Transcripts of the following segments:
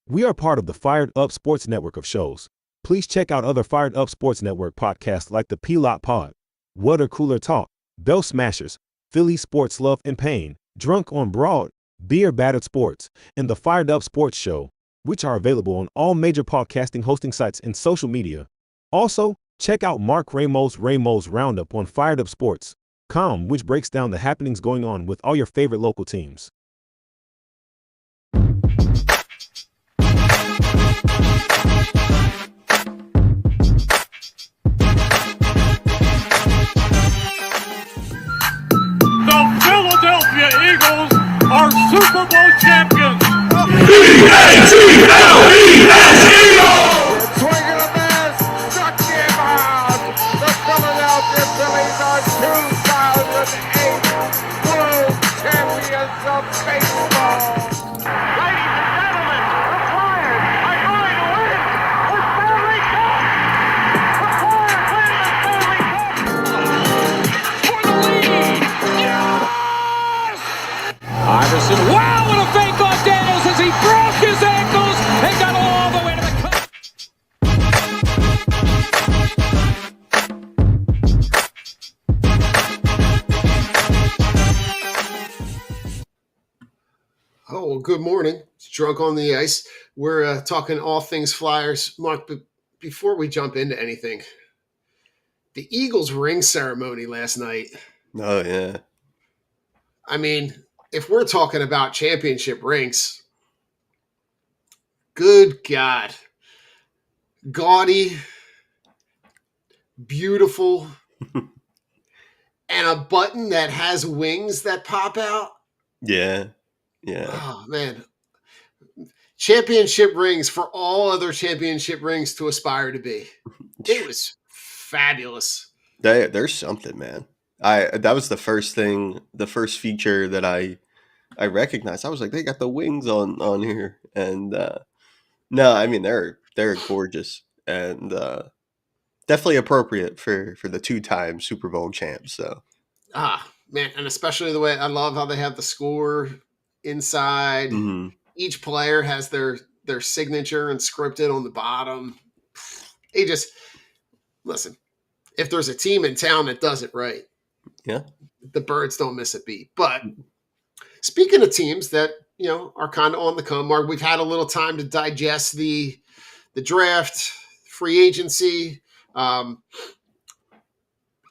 We are part of the Fired Up Sports Network of shows. Please check out other Fired Up Sports Network podcasts like the P-Lot Pod, Water Cooler Talk, Bell Smashers, Philly Sports Love and Pain, Drunk on Broad, Beer Battered Sports, and the Fired Up Sports Show, which are available on all major podcasting hosting sites and social media. Also, check out Mark Ramos' Roundup on firedupsports.com, which breaks down the happenings going on with all your favorite local teams. The Philadelphia Eagles are Super Bowl champions. Swinging a miss, struck him out. The Philadelphia Phillies are 2008 World Champions of Baseball. Ladies and gentlemen, the Flyers are going to win the Stanley Cup. The Flyers win the Stanley Cup. For the lead. Yes! Iverson, wow, what a fake off Daniels as he broke his ankles and got all the way to the cup. Oh, well, good morning. It's Drunk on the Ice. We're talking all things Flyers. Mark, but before we jump into anything, the Eagles ring ceremony last night. Oh, yeah. I mean, if we're talking about championship rings, good God. Gaudy, beautiful, and a button that has wings that pop out. Yeah. Yeah. Oh, man. Championship rings for all other championship rings to aspire to be. It was fabulous. There's something, man. That was the first feature that I recognized. I was like, they got the wings on here. And no, I mean they're gorgeous and definitely appropriate for the two-time Super Bowl champs. So Ah, man, and especially the way I love how they have the score inside. mhm. Each player has their signature and scripted on the bottom. They just listen. If there's a team in town that does it right, Yeah. the Birds don't miss a beat. But speaking of teams that are kind of on the come, Mark, we've had a little time to digest the draft, free agency.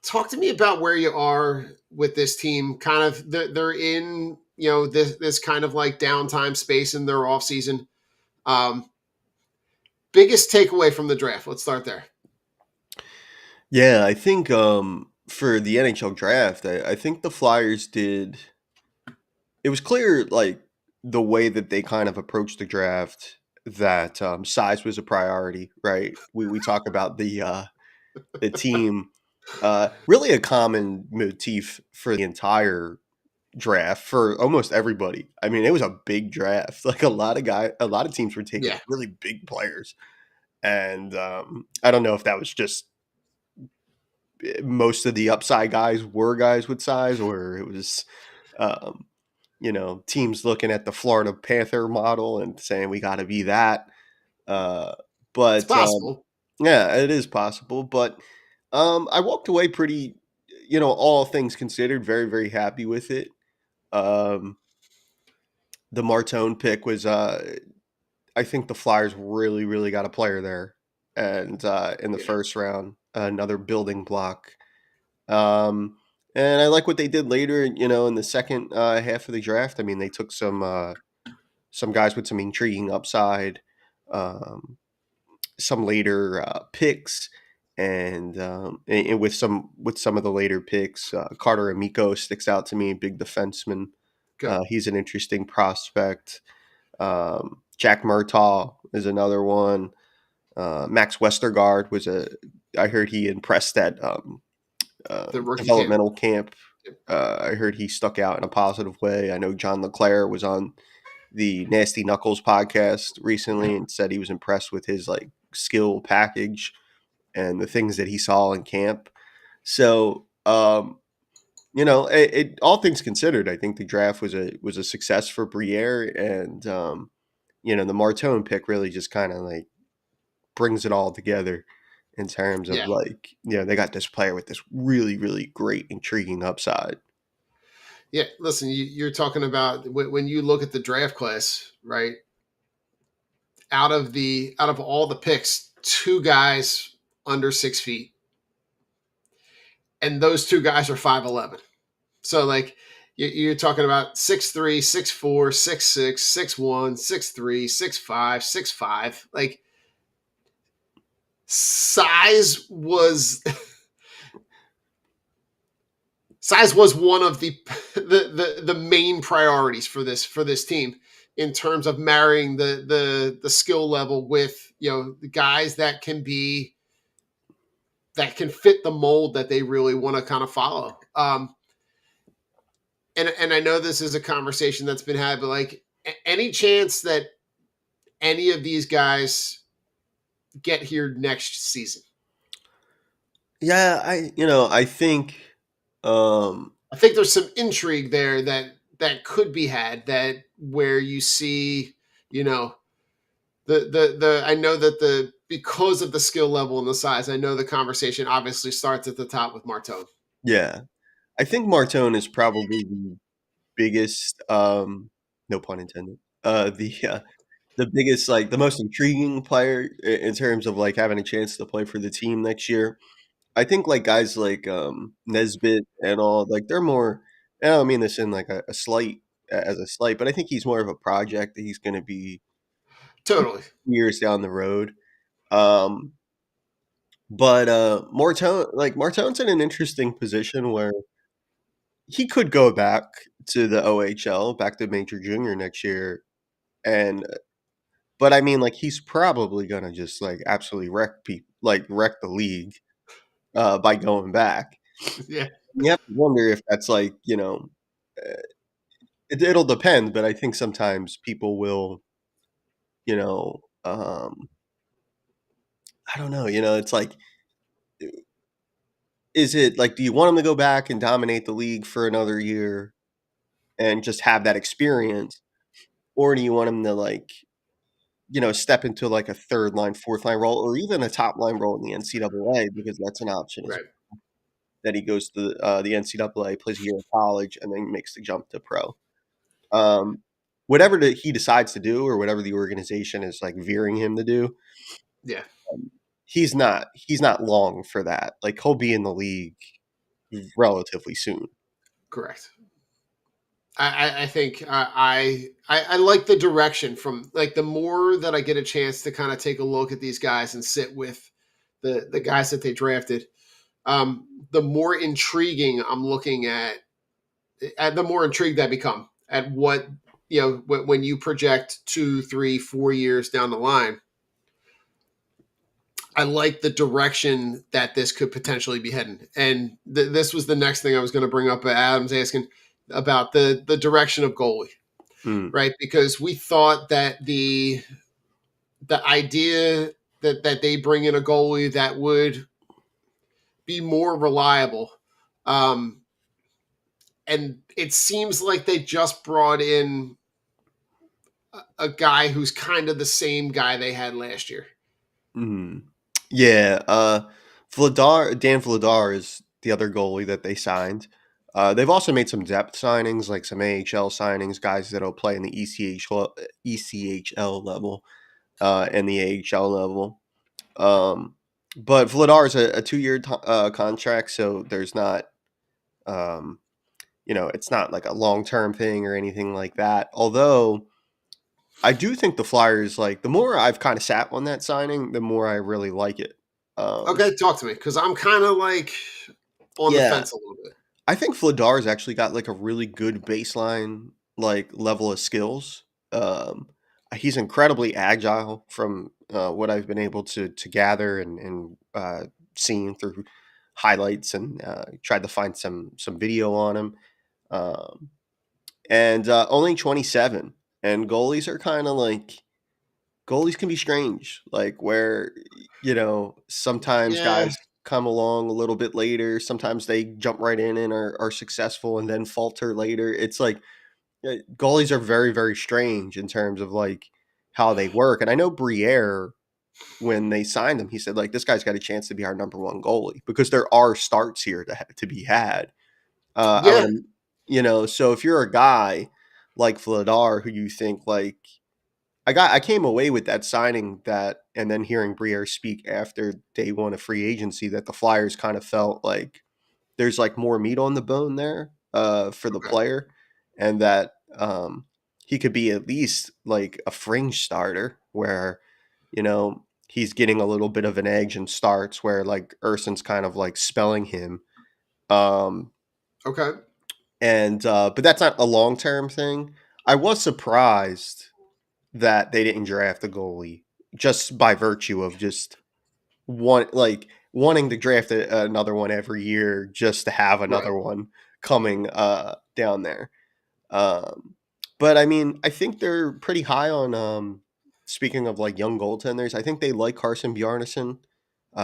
Talk to me about where you are with this team. Kind of, they're in this kind of like downtime space in their off season. Biggest takeaway from the draft. Let's start there. Yeah, I think for the NHL draft, I think the Flyers did. It was clear, like the way that they kind of approached the draft, that size was a priority, right? We talk about the team, really a common motif for the entire draft for almost everybody. I mean, it was a big draft. Like a lot of teams were taking Yeah. really big players, and I don't know if that was just most of the upside guys were guys with size, or it was, um, teams looking at the Florida Panther model and saying we got to be that. Uh, It's but possible. yeah, it is possible. But I walked away pretty, all things considered, very, very happy with it. Um, the Martone pick was, I think the Flyers really, really got a player there. And in the first round, another building block. Um, and I like what they did later, in the second half of the draft. I mean, they took some guys with some intriguing upside, um, some later picks, and with some of the later picks, Carter Amico sticks out to me, big defenseman. Good. He's an interesting prospect. Jack Murtaugh is another one. Max Westergaard I heard he impressed at The rookie developmental camp. I heard he stuck out in a positive way. I know John LeClaire was on the Nasty Knuckles podcast recently and said he was impressed with his like skill package and the things that he saw in camp. So, all things considered, I think the draft was a success for Briere, and the Martone pick really just kind of like brings it all together in terms of Yeah. like, they got this player with this really, really great, intriguing upside. Yeah. Listen, you're talking about when you look at the draft class, right? Out of all the picks, two guys under 6 feet, and those two guys are 5'11". So like you're talking about 6'3", 6'4", 6'6", 6'1", 6'3", 6'5", 6'5". Like size was size was one of the main priorities for this team in terms of marrying the skill level with the guys that can fit the mold that they really want to kind of follow. And I know this is a conversation that's been had, but like any chance that any of these guys get here next season? Yeah, I think I think there's some intrigue there that could be had, that where you see, you know, the I know that the because of the skill level and the size, I know the conversation obviously starts at the top with Martone. yeah. I think Martone is probably the biggest no pun intended. The biggest, like, the most intriguing player in terms of, like, having a chance to play for the team next year. I think, like, guys like, Nesbitt and all, like, they're more, and I don't mean this in, like, a slight as a slight, but I think he's more of a project that he's gonna be Totally. years down the road. Um, but, Martone's in an interesting position where he could go back to the OHL, back to Major Junior next year, and but I mean, like, he's probably gonna just, like, absolutely wreck the league, by going back. Yeah. You have to wonder if that's, like, uh, it'll depend, but I think sometimes people will, you know, um, I don't know, it's like, is it like, do you want him to go back and dominate the league for another year and just have that experience? Or do you want him to, like, step into, like, a 3rd line, 4th line role, or even a top line role in the NCAA, because that's an option as Right. that he goes to the NCAA, plays a year of college, and then makes the jump to pro. Um, whatever he decides to do, or whatever the organization is, like, veering him to do, Yeah. um, he's not long for that. Like, he'll be in the league relatively soon. Correct. I think I like the direction from, like, the more that I get a chance to kind of take a look at these guys and sit with the guys that they drafted, the more intriguing I'm looking at the more intrigued I become at what, when you project 2, 3, 4 years down the line. I like the direction that this could potentially be heading. And this was the next thing I was going to bring up. Adam's asking about the direction of goalie, Mm, right? Because we thought that the idea that they bring in a goalie that would be more reliable, um, and it seems like they just brought in a guy who's kind of the same guy they had last year. mhm. Yeah, Dan Vladar is the other goalie that they signed. They've also made some depth signings, like some AHL signings, guys that'll play in the ECHL level, and the AHL level. Um, but Vladar is a 2-year contract, so there's not, um, it's not like a long-term thing or anything like that. Although I do think the Flyers, like, the more I've kind of sat on that signing, the more I really like it. Um, Okay, talk to me, because I'm kind of like on the yeah, fence a little bit. I think Vladar's actually got, like, a really good baseline, like, level of skills. Um, he's incredibly agile from, what I've been able to gather and seen through highlights, and tried to find some video on him. Um, and only 27. And goalies can be strange, like, where, sometimes Yeah, guys come along a little bit later, sometimes they jump right in and are successful and then falter later. It's like, goalies are very, very strange in terms of, like, how they work. And I know Briere, when they signed him, he said, like, this guy's got a chance to be our number one goalie because there are starts here to be had. I would, Yeah. so if you're a guy like Vladar who you think like, I came away with that signing that, and then hearing Briere speak after day one of free agency, that the Flyers kind of felt like there's like more meat on the bone there for the Okay. player, and that he could be at least like a fringe starter where, he's getting a little bit of an edge in starts where like Urson's kind of like spelling him. Um, Okay. and but that's not a long term thing. I was surprised that they didn't draft a goalie just by virtue of just wanting to draft another one every year just to have Right. another one coming down there. Um, but I mean, I think they're pretty high on. Speaking of like young goaltenders, I think they like Carson Bjarnason.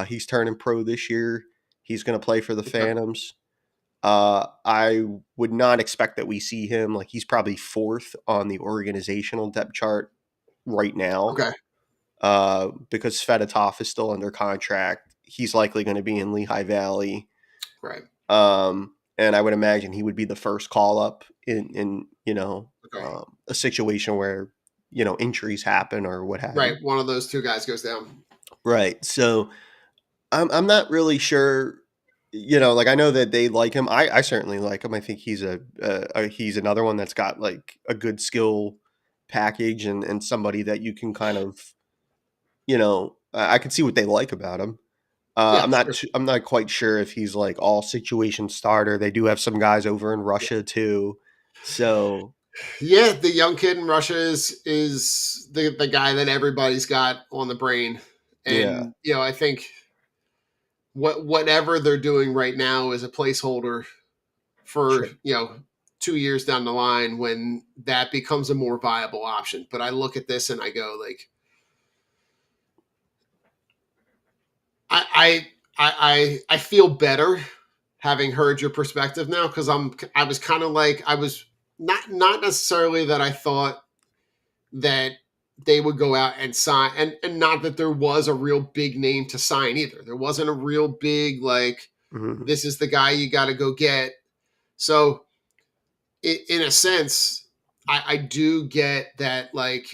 He's turning pro this year. He's going to play for the Okay. Phantoms. I would not expect that we see him. Like he's probably fourth on the organizational depth chart right now. Okay. Because Fedotov is still under contract. He's likely going to be in Lehigh Valley. Right. And I would imagine he would be the first call up in Okay. a situation where, injuries happen or what have Right. you. One of those two guys goes down. Right. So I'm not really sure. Like I know that they like him. I certainly like him. I think he's he's another one that's got like a good skill package and somebody that you can kind of, I can see what they like about him. Yeah. Sure. I'm not quite sure if he's like all situation starter. They do have some guys over in Russia too. So Yeah. The young kid in Russia is the guy that everybody's got on the brain, yeah, and I think whatever they're doing right now is a placeholder for sure. 2 years down the line when that becomes a more viable option. But I look at this and I go like, I feel better having heard your perspective now, because I was kind of like, I was not necessarily that I thought that they would go out and sign, and not that there was a real big name to sign either. There wasn't a real big like, Mhm. this is the guy you got to go get. So in a sense, I do get that. Like,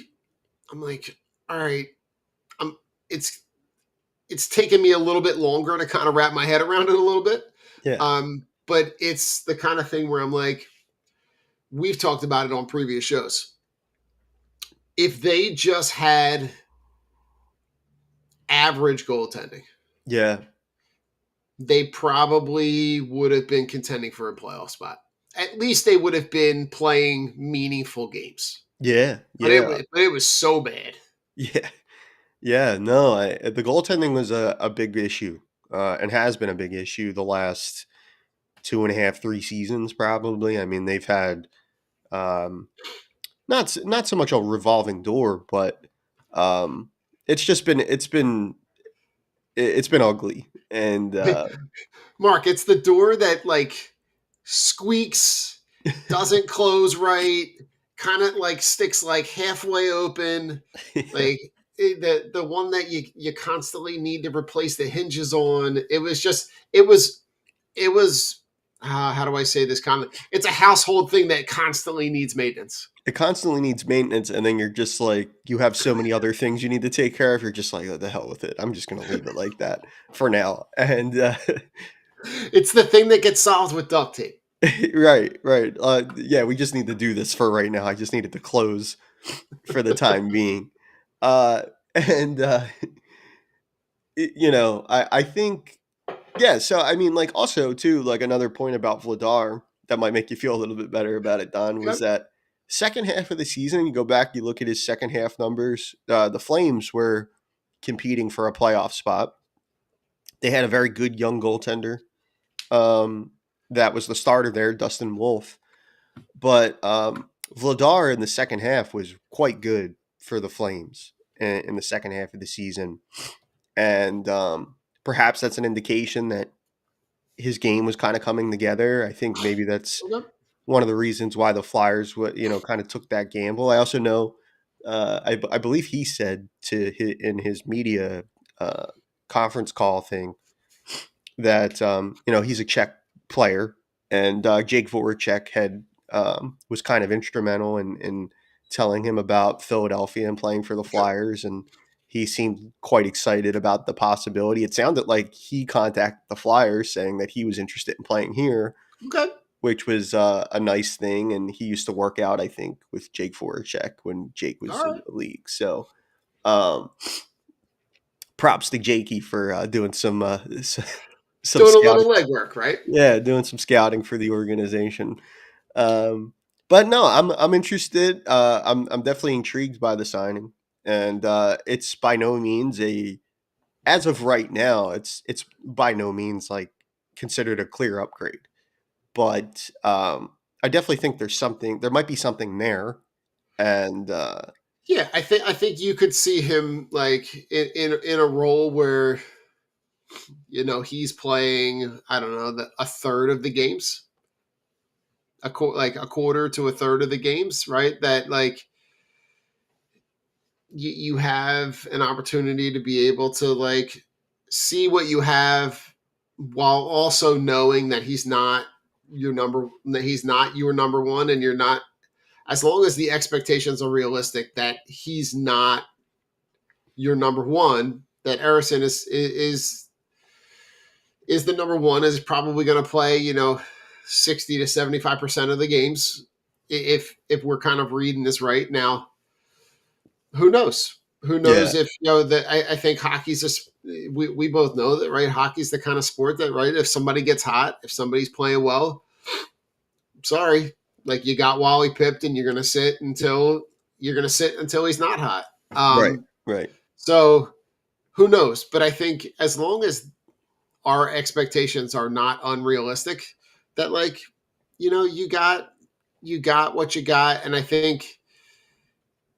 I'm like, all right, I'm. It's taken me a little bit longer to kind of wrap my head around it a little bit. Yeah, But it's the kind of thing where I'm like, we've talked about it on previous shows. If they just had average goaltending, yeah, they probably would have been contending for a playoff spot. At least they would have been playing meaningful games. yeah, But yeah, it was so bad. yeah, yeah. No, the goaltending was a big issue, and has been a big issue the last 2.5, 3 seasons, probably. I mean, they've had not so much a revolving door, but um, it's been ugly, and Mark, it's the door that like squeaks, doesn't close right, kind of like sticks like halfway open, like the one that you constantly need to replace the hinges on. It was how do I say this? It's a household thing that constantly needs maintenance. it constantly needs maintenance, and then you're just like you have so many other things you need to take care of. You're just like, oh, the hell with it. I'm just gonna leave it like that for now. And It's the thing that gets solved with duct tape. right, right. Yeah, we just need to do this for right now. I just needed to close for the time being. Uh, and I think yeah. So I mean, like also too, like another point about Vladar that might make you feel a little bit better about it, Don, was Okay. that second half of the season. You go back, you look at his second half numbers. The Flames were competing for a playoff spot. They had a very good young goaltender. Um, that was the starter there, Dustin Wolf. But Vladar in the second half was quite good for the Flames in the second half of the season. And perhaps that's an indication that his game was kind of coming together. I think maybe that's Okay. one of the reasons why the Flyers kind of took that gamble. I also know I believe he said in his media uh, conference call thing that he's a Czech player, and Jake Voracek had was kind of instrumental in telling him about Philadelphia and playing for the Flyers, and he seemed quite excited about the possibility. It sounded like he contacted the Flyers saying that he was interested in playing here, Okay. which was a nice thing. And he used to work out, I think, with Jake Voracek when Jake was All in right. the league. So um, props to Jakey for doing some some Doing a scouting. little legwork, right? Yeah, doing some scouting for the organization. But no, I'm interested. I'm definitely intrigued by the signing, and it's by no means a as of right now. It's by no means like considered a clear upgrade, but I definitely think there's something. There might be something there, and Yeah, I think you could see him like in a role where he's playing, I don't know, a third of the games, like a quarter to a third of the games, right? That like you have an opportunity to be able to like see what you have while also knowing that he's not your number one, and you're not, as long as the expectations are realistic that he's not your number one, that Erison is the number one, is probably going to play 60 to 75% of the games, if we're kind of reading this right now. Who knows? Who yeah, knows if that I think hockey's we both know that, right? Hockey's the kind of sport that, right, if somebody gets hot, if somebody's playing well, sorry, like you got Wally pipped, and you're gonna sit until he's not hot. right, um right, so who knows? But I think as long as our expectations are not unrealistic, that like you got what you got. And I think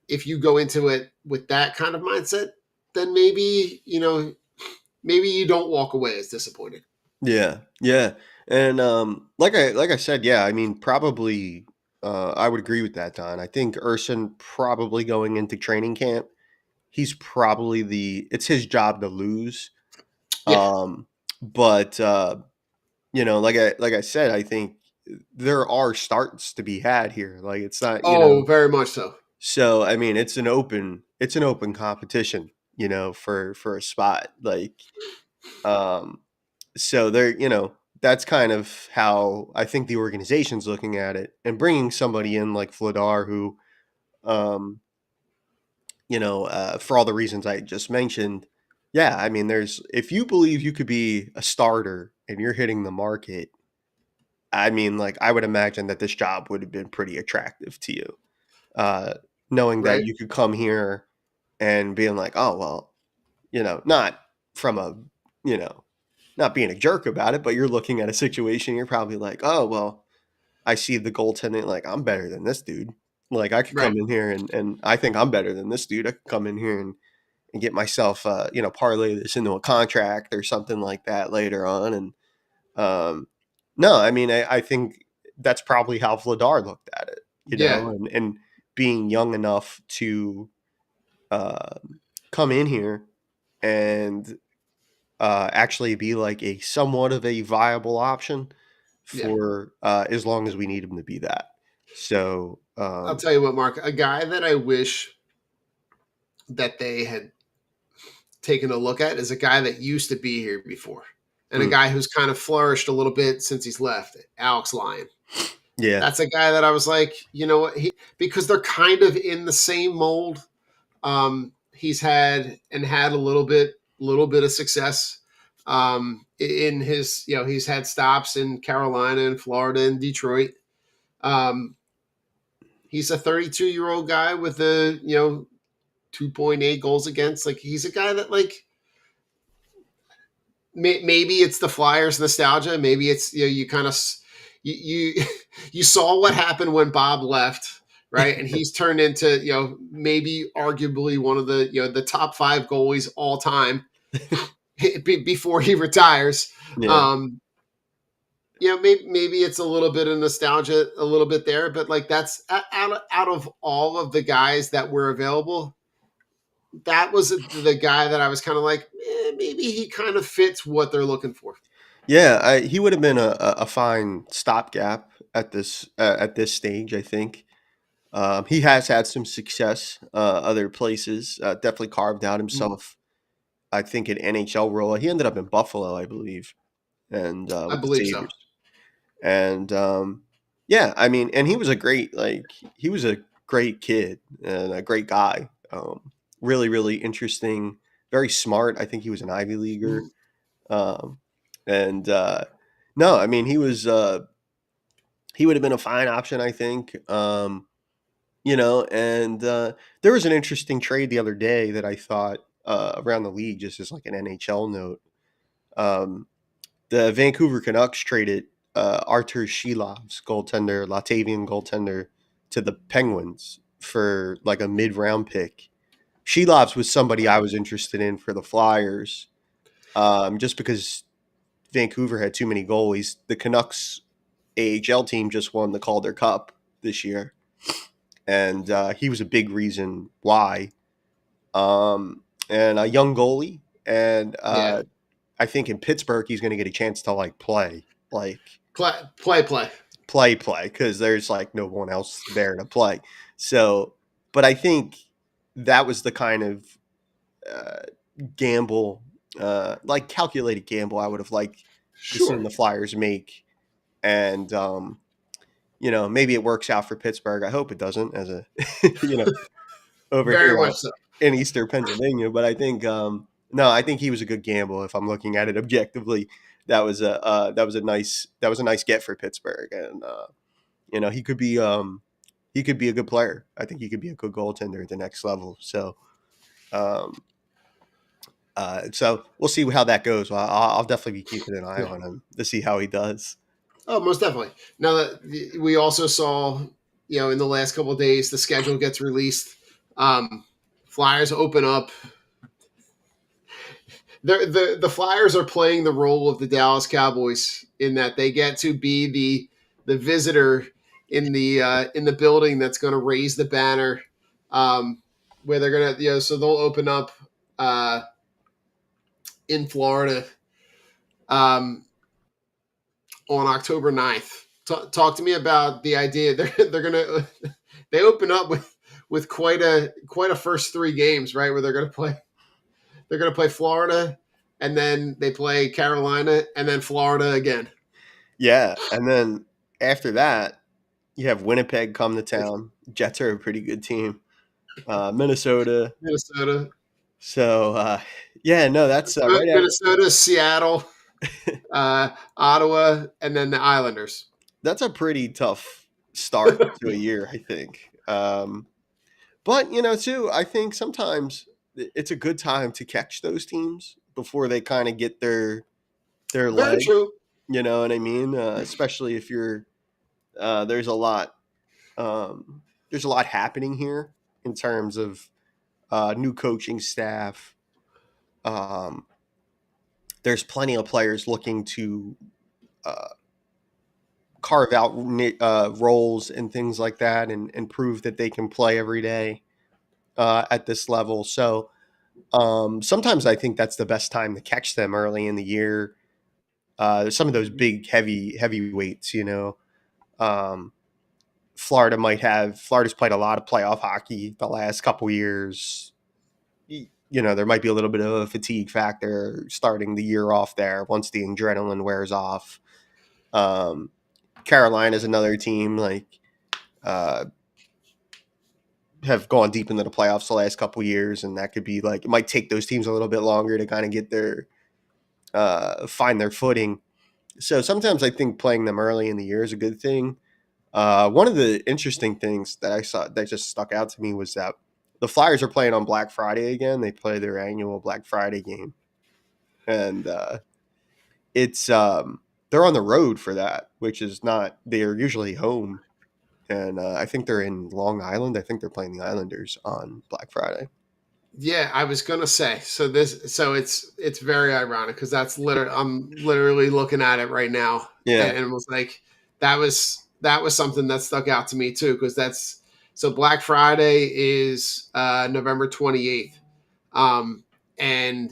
if you go into it with that kind of mindset, then maybe you don't walk away as disappointed. yeah, yeah. And like I said, yeah. I mean, probably I would agree with that, Don. I think Urson probably going into training camp, he's probably it's his job to lose. Yeah. Um, but like I said, I think there are starts to be had here. Like it's not, Oh, very much so. so I mean, it's an open competition, for a spot. Like, um, so that's kind of how I think the organization's looking at it, and bringing somebody in like Vladar, who, um, for all the reasons I just mentioned. Yeah, I mean, if you believe you could be a starter and you're hitting the market, I mean, like, I would imagine that this job would have been pretty attractive to you, uh, knowing that Right. you could come here and being like, oh well, not from a, you know, not being a jerk about it, but you're looking at a situation, you're probably like, oh well, I see the goaltending, like, I'm better than this dude. Like, I could Right. come in here and I think I'm better than this dude. I could come in here and get myself, parlay this into a contract or something like that later on. And um, no, I mean, I think that's probably how Vladar looked at it, Yeah. and being young enough to uh, come in here and actually be like a somewhat of a viable option Yeah. for as long as we need him to be that. So, I'll tell you what, Mark, a guy that I wish that they had taken a look at is a guy that used to be here before, and a mm, guy who's kind of flourished a little bit since he's left, Alex Lyon. yeah, That's a guy that I was like, you know what, because they're kind of in the same mold. He's had a little bit of success in his, he's had stops in Carolina and Florida and Detroit. Um, he's a 32-year-old guy with 2.8 goals against. Like, he's a guy that, like, maybe it's the Flyers nostalgia. Maybe it's, you kind of you you saw what happened when Bob left, right? And he's turned into, maybe arguably one of the top 5 goalies all time before he retires. yeah, Um, maybe it's a little bit of nostalgia, a little bit there, but like that's out of all of the guys that were available, that was the guy that I was kind of like, maybe he kind of fits what they're looking for. Yeah, he would have been a fine stopgap at this stage. I think he has had some success other places. Definitely carved out himself. I think an NHL role. He ended up in Buffalo, I believe, and I with the believe so. Sabres. And yeah, I mean, and he was a great he was a great kid and a great guy. Really, really interesting, very smart. I think he was an Ivy Leaguer. Mhm. Um, and no, I mean he would have been a fine option, I think. And there was an interesting trade the other day that I thought around the league, just as like an NHL note. Um, the Vancouver Canucks traded Artur Shilov's goaltender, Latvian goaltender, to the Penguins for like a mid-round pick. Shilov's was somebody I was interested in for the Flyers, just because Vancouver had too many goalies. The Canucks AHL team just won the Calder Cup this year, and he was a big reason why. And a young goalie, and Yeah, I think in Pittsburgh he's going to get a chance to like like play. play because there's like no one else there to play. So, but I think that was the kind of uh, gamble, like calculated gamble, I would have liked to seen Sure, the Flyers make, and maybe it works out for Pittsburgh. I hope it doesn't, as a over very here much so. in Eastern Pennsylvania. But I think no, I think he was a good gamble. If I'm looking at it objectively, that was a nice get for Pittsburgh, and he could be a good player. I think he could be a good goaltender at the next level. Um, so we'll see how that goes. I'll definitely be keeping an eye Yeah. on him to see how he does. Oh, most definitely. Now that we also saw, in the last couple of days, the schedule gets released. Flyers open up. The Flyers are playing the role of the Dallas Cowboys in that they get to be the visitor in the building that's going to raise the banner, where they're gonna so they'll open up uh, in Florida um, on October 9th. Talk to me about the idea. They're gonna they open up with quite a first three games, right? Where they're gonna play Florida, and then they play Carolina, and then Florida again. Yeah, and then after that, you have Winnipeg come to town. Jets are a pretty good team. Minnesota. Minnesota, So yeah, no, that's right after. Minnesota, Seattle, Ottawa, and then the Islanders. That's a pretty tough start to a year, I think. But too, I think sometimes it's a good time to catch those teams before they kind of get their Very legs. true. You know what I mean? Especially if you're there's a lot happening here in terms of new coaching staff. Um, there's plenty of players looking to uh, carve out roles and things like that, and prove that they can play every day at this level. So sometimes I think that's the best time to catch them early in the year. Some of those big heavyweights, um, Florida's played a lot of playoff hockey the last couple years. There might be a little bit of a fatigue factor starting the year off there once the adrenaline wears off. Um, Carolina's another team uh, have gone deep into the playoffs the last couple years, and that could be like it might take those teams a little bit longer to kind of get their find their footing. So sometimes I think playing them early in the year is a good thing. One of the interesting things that I saw that just stuck out to me was that the Flyers are playing on Black Friday again. They play their annual Black Friday game, and it's they're on the road for that, which is not. They're usually home, and I think they're in Long Island. I think they're playing the Islanders on Black Friday. Yeah, I was gonna say. So it's very ironic because that's literally I'm literally looking at it right now, Yeah. and it was like that was something that stuck out to me too because that's so Black Friday is November 28th, and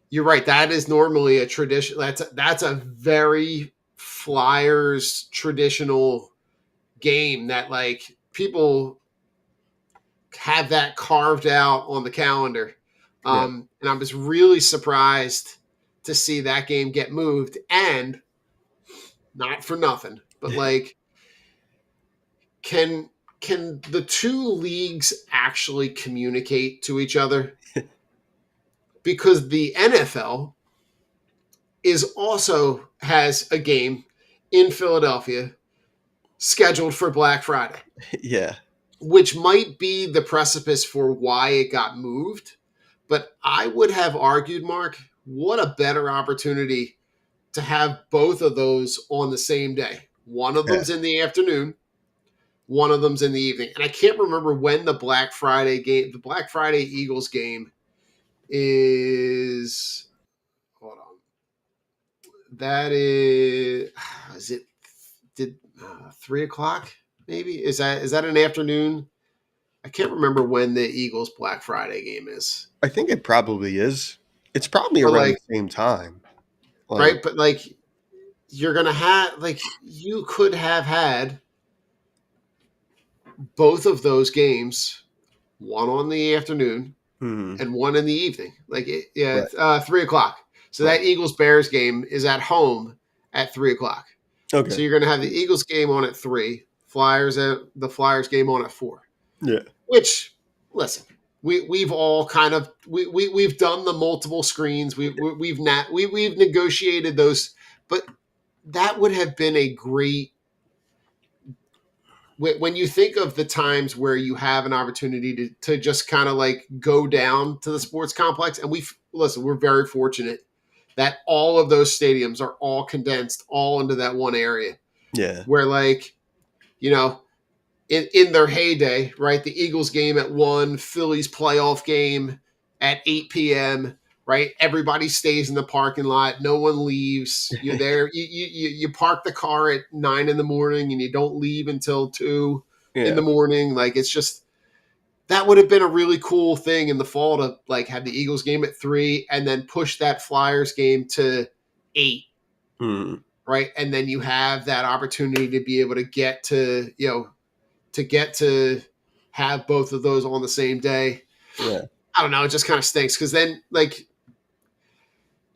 you're right. That is normally a tradition. That's a very Flyers traditional game that like people have that carved out on the calendar. Yeah. And I was really surprised to see that game get moved. And not for nothing, but like, can can the two leagues actually communicate to each other? Because the NFL is also has a game in Philadelphia scheduled for Black Friday, Yeah. which might be the precipice for why it got moved. But I would have argued, Mark, what a better opportunity to have both of those on the same day. One of Yeah. them's in the afternoon, one of them's in the evening. And I can't remember when the Black Friday Eagles game is. Hold on. That is it did 3 o'clock maybe? Is that an afternoon? I can't remember when the Eagles Black Friday game is. I think it probably is. It's probably But around like, the same time. Like, right? But like you're gonna have like you could have had both of those games, one on the afternoon hmm, and one in the evening. Yeah, right, it's 3 o'clock. So right. that Eagles Bears game is at home at 3 o'clock. So Okay. you're gonna have the Eagles game on at 3, the Flyers game on at 4. Yeah. Which, listen, we've all kind of we've done the multiple screens. We've negotiated those, but that would have been a great when you think of the times where you have an opportunity to just kind of like go down to the sports complex. And we're very fortunate that all of those stadiums are all condensed all into that one area Yeah. where like, you know, in their heyday, right? The Eagles game at 1, Phillies playoff game at 8 p.m., right? Everybody stays in the parking lot. No one leaves. You're there. You park the car at 9 in the morning and you don't leave until 2 in Yeah. the morning. Like it's just that would have been a really cool thing in the fall to like have the Eagles game at 3 and then push that Flyers game to 8, Hmm. right? And then you have that opportunity to be able to get to have both of those on the same day. Yeah. I don't know. It just kind of stinks because then, like,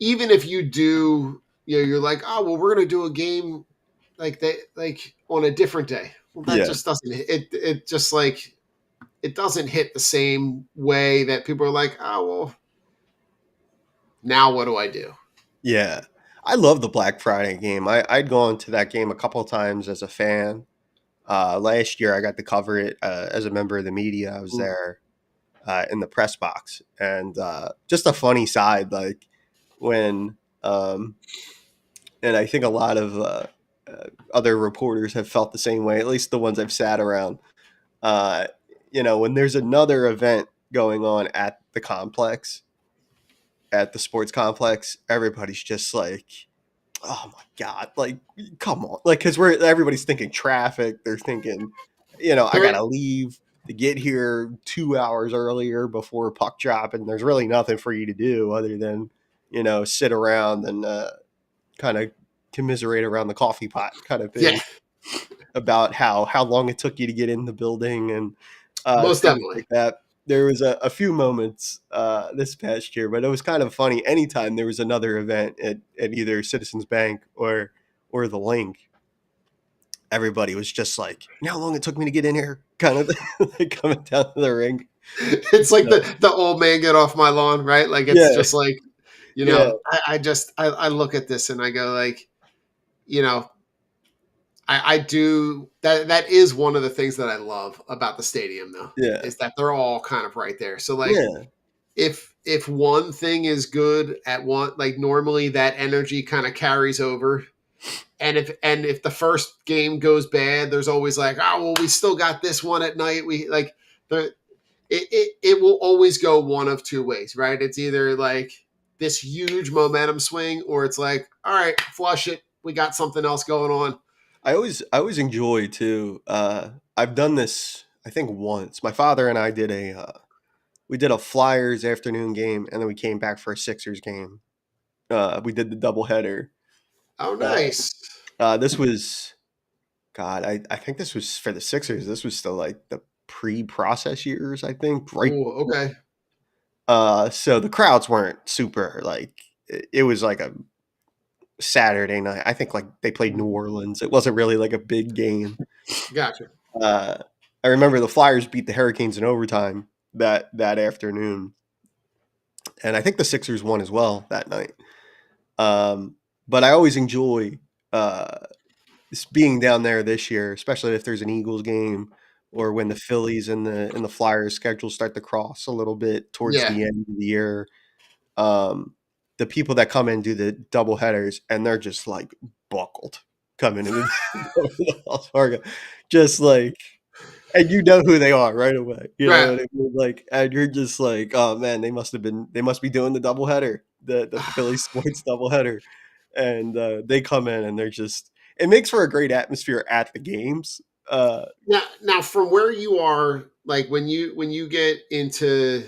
even if you do, you're like, oh well, we're gonna do a game like that, like on a different day. Well, that Yeah. just doesn't. It just like it doesn't hit the same way that people are like, oh well, now what do I do? Yeah. I love the Black Friday game. I'd gone to that game a couple times as a fan. Last year, I got to cover it as a member of the media. I was Mm. there in the press box. And just a funny side, like when, and I think a lot of other reporters have felt the same way, at least the ones I've sat around. Uh, when there's another event going on at the complex, at the sports complex, everybody's just like, oh my God, like, come on. Like, because everybody's thinking traffic. They're thinking, I got There, to leave to get here 2 hours earlier before puck drop. And there's really nothing for you to do other than, sit around and kind of commiserate around the coffee pot kind of yeah, thing about how long it took you to get in the building and most things definitely. like that. There was a few moments this past year, but it was kind of funny. Anytime there was another event at either Citizens Bank or the Link, everybody was just like, "You know how long it took me to get in here?" Kind of like coming down to the ring. It's like the old man get off my lawn, right? Like it's Yeah, just like yeah, I look at this and I go like, you know, I do that is one of the things that I love about the stadium though, yeah, is that they're all kind of right there. So like yeah, if one thing is good at one, like normally that energy kind of carries over. And if the first game goes bad, there's always like, oh well, we still got this one at night. We like the it will always go one of two ways, right? It's either like this huge momentum swing, or it's like, all right, flush it. We got something else going on. I always enjoy too. I've done this I think once. My father and I did we did a Flyers afternoon game, and then we came back for a Sixers game. We did the doubleheader. Oh, Uh, nice. this was God. I think this was for the Sixers. This was still like the pre-process years. I think right. Ooh, okay. So the crowds weren't super like. It was like a Saturday night. I think like they played New Orleans. It wasn't really like a big game. Gotcha. Uh, I remember the Flyers beat the Hurricanes in overtime that afternoon, and I think the Sixers won as well that night. But I always enjoy uh, being down there this year, especially if there's an Eagles game or when the Phillies and the Flyers schedule start to cross a little bit towards Yeah. the end of the year. Um, the people that come in do the double headers, and they're just like buckled coming into the Wells Fargo, just like, and you know who they are right away. You know Right. what I mean? Like, and you're just like, oh man, they must be doing the double header, the Philly sports double header, and they come in and they're just, it makes for a great atmosphere at the games. Now, from where you are, like when you get into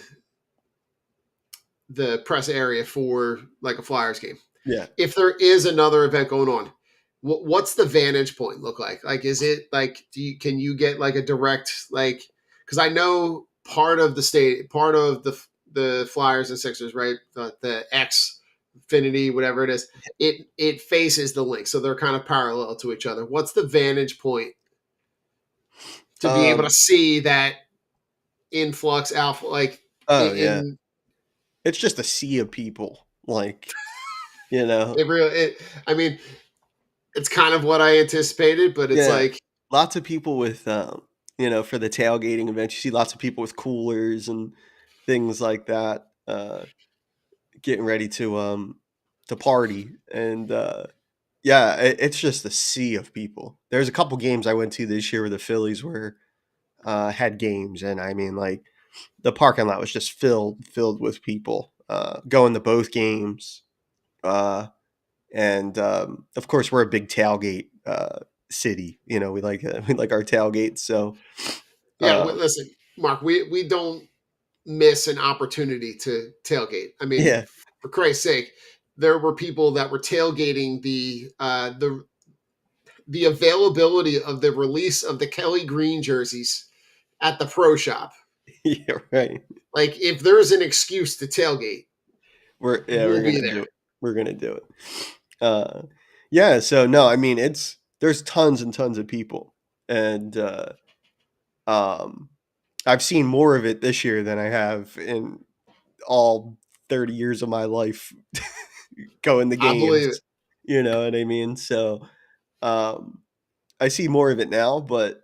the press area for like a Flyers game, Yeah. if there is another event going on, what's the vantage point look like? Like, is it like, can you get like a direct, like, because I know part of the Flyers and Sixers, right? The X Infinity, whatever it is, it faces the link, so they're kind of parallel to each other. What's the vantage point to be able to Um, see that influx alpha, like oh yeah, in it's just a sea of people, like, you know. it really? I mean, it's kind of what I anticipated, but it's Yeah, like, lots of people with, for the tailgating event, you see lots of people with coolers and things like that, getting ready to party, and yeah, it's just a sea of people. There's a couple games I went to this year where the Phillies were had games, and I mean, like, the parking lot was just filled with people going to both games. Uh, and of course, we're a big tailgate city. You know, we like we like our tailgates. So yeah. um, Listen, Mark, we don't miss an opportunity to tailgate. I mean, yeah, for Christ's sake, there were people that were tailgating the availability of the release of the Kelly Green jerseys at the pro shop. yeah, right. Like, if there's an excuse to tailgate, We're we'll be gonna there. do it. We're gonna do it. Uh, yeah. So no, I mean, there's tons and tons of people, and um, I've seen more of it this year than I have in all 30 years of my life going to I believe it. games. You know what I mean? So um, I see more of it now, but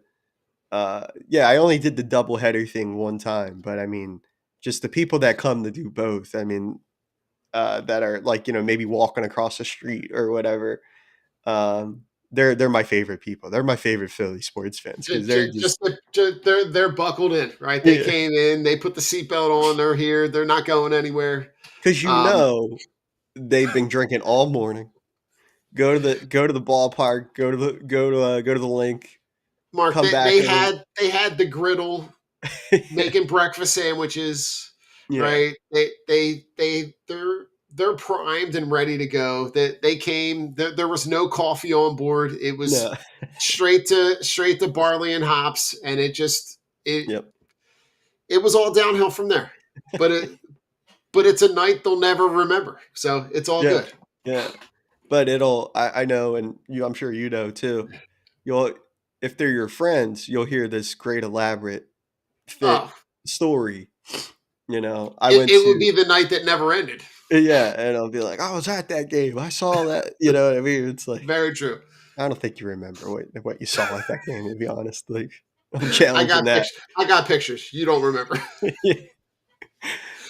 yeah, I only did the double header thing one time. But I mean, just the people that come to do both. I mean, that are like, maybe walking across the street or whatever. They're my favorite people. They're my favorite Philly sports fans because they're just They're buckled in, right? They yeah. came in, they put the seatbelt on, they're here, they're not going anywhere. Because Um, they've been drinking all morning. Go to the ballpark. Go to the link. Mark, Come they, back they and had they had the griddle yeah, making breakfast sandwiches, yeah, right? They're primed and ready to go. They came. There was no coffee on board. It no, was straight to barley and hops, and it yep, it was all downhill from there. But it's a night they'll never remember. So it's all yeah, good. yeah. But I know, and I'm sure you know too. You'll If they're your friends, you'll hear this great elaborate Oh, fit story. I it, went it would to be the night that never ended. yeah, and I'll be like, I was at that game. I saw that. You know what I mean? It's like Very true. I don't think you remember what you saw at that game. To be honest, like I'm I challenging got that. pictures. I got pictures. You don't remember.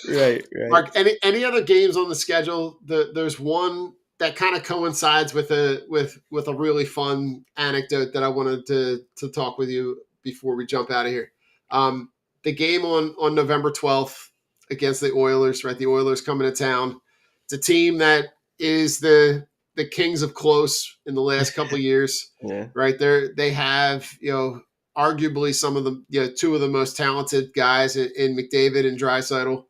Right, right. Mark, any other games on the schedule? There's one that kind of coincides with a really fun anecdote that I wanted to talk with you before we jump out of here. The game on November 12th against the Oilers, right? The Oilers coming to town. It's a team that is the kings of close in the last couple of years, Yeah. right? They have, arguably some of the, two of the most talented guys in McDavid and Draisaitl.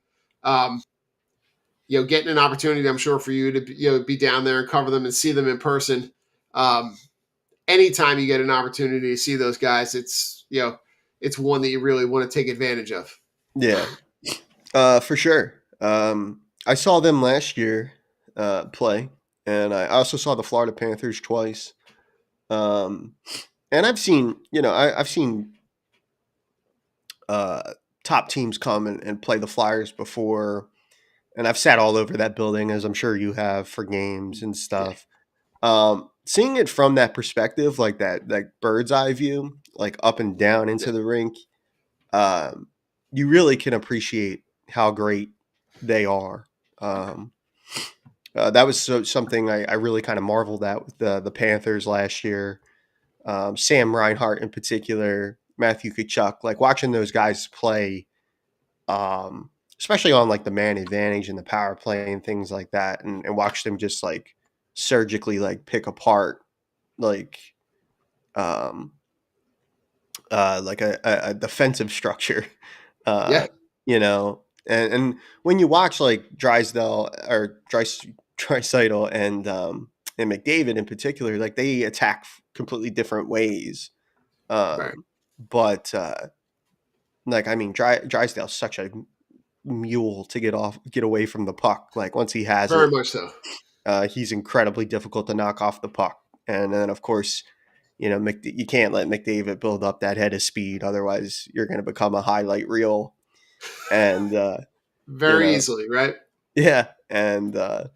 Getting an opportunity, I'm sure, for you to, be down there and cover them and see them in person. Anytime you get an opportunity to see those guys, it's, it's one that you really want to take advantage of. Yeah. For sure. I saw them last year play, and I also saw the Florida Panthers twice. And I've seen, I've seen top teams come and play the Flyers before, and I've sat all over that building, as I'm sure you have, for games and Yeah. stuff. Seeing it from that perspective, like that, like bird's eye view, like up and down into the rink, um, you really can appreciate how great they are. Um, that was something I really kind of marveled at with the Panthers last year. Sam Reinhart in particular, Matthew Tkachuk, like watching those guys play, especially on like the man advantage and the power play and things like that, and watch them just like surgically like pick apart like um like a defensive structure. Yeah. uh and when you watch like Drysdale or Draisaitl and McDavid in particular, like they attack completely different ways. Right. But like I mean, Drysdale's such a mule to get away from the puck. Like once he has Very it, much so. he's incredibly difficult to knock off the puck. And then of course, you can't let McDavid build up that head of speed, otherwise you're going to become a highlight reel. And you Very know, easily, right? yeah, and the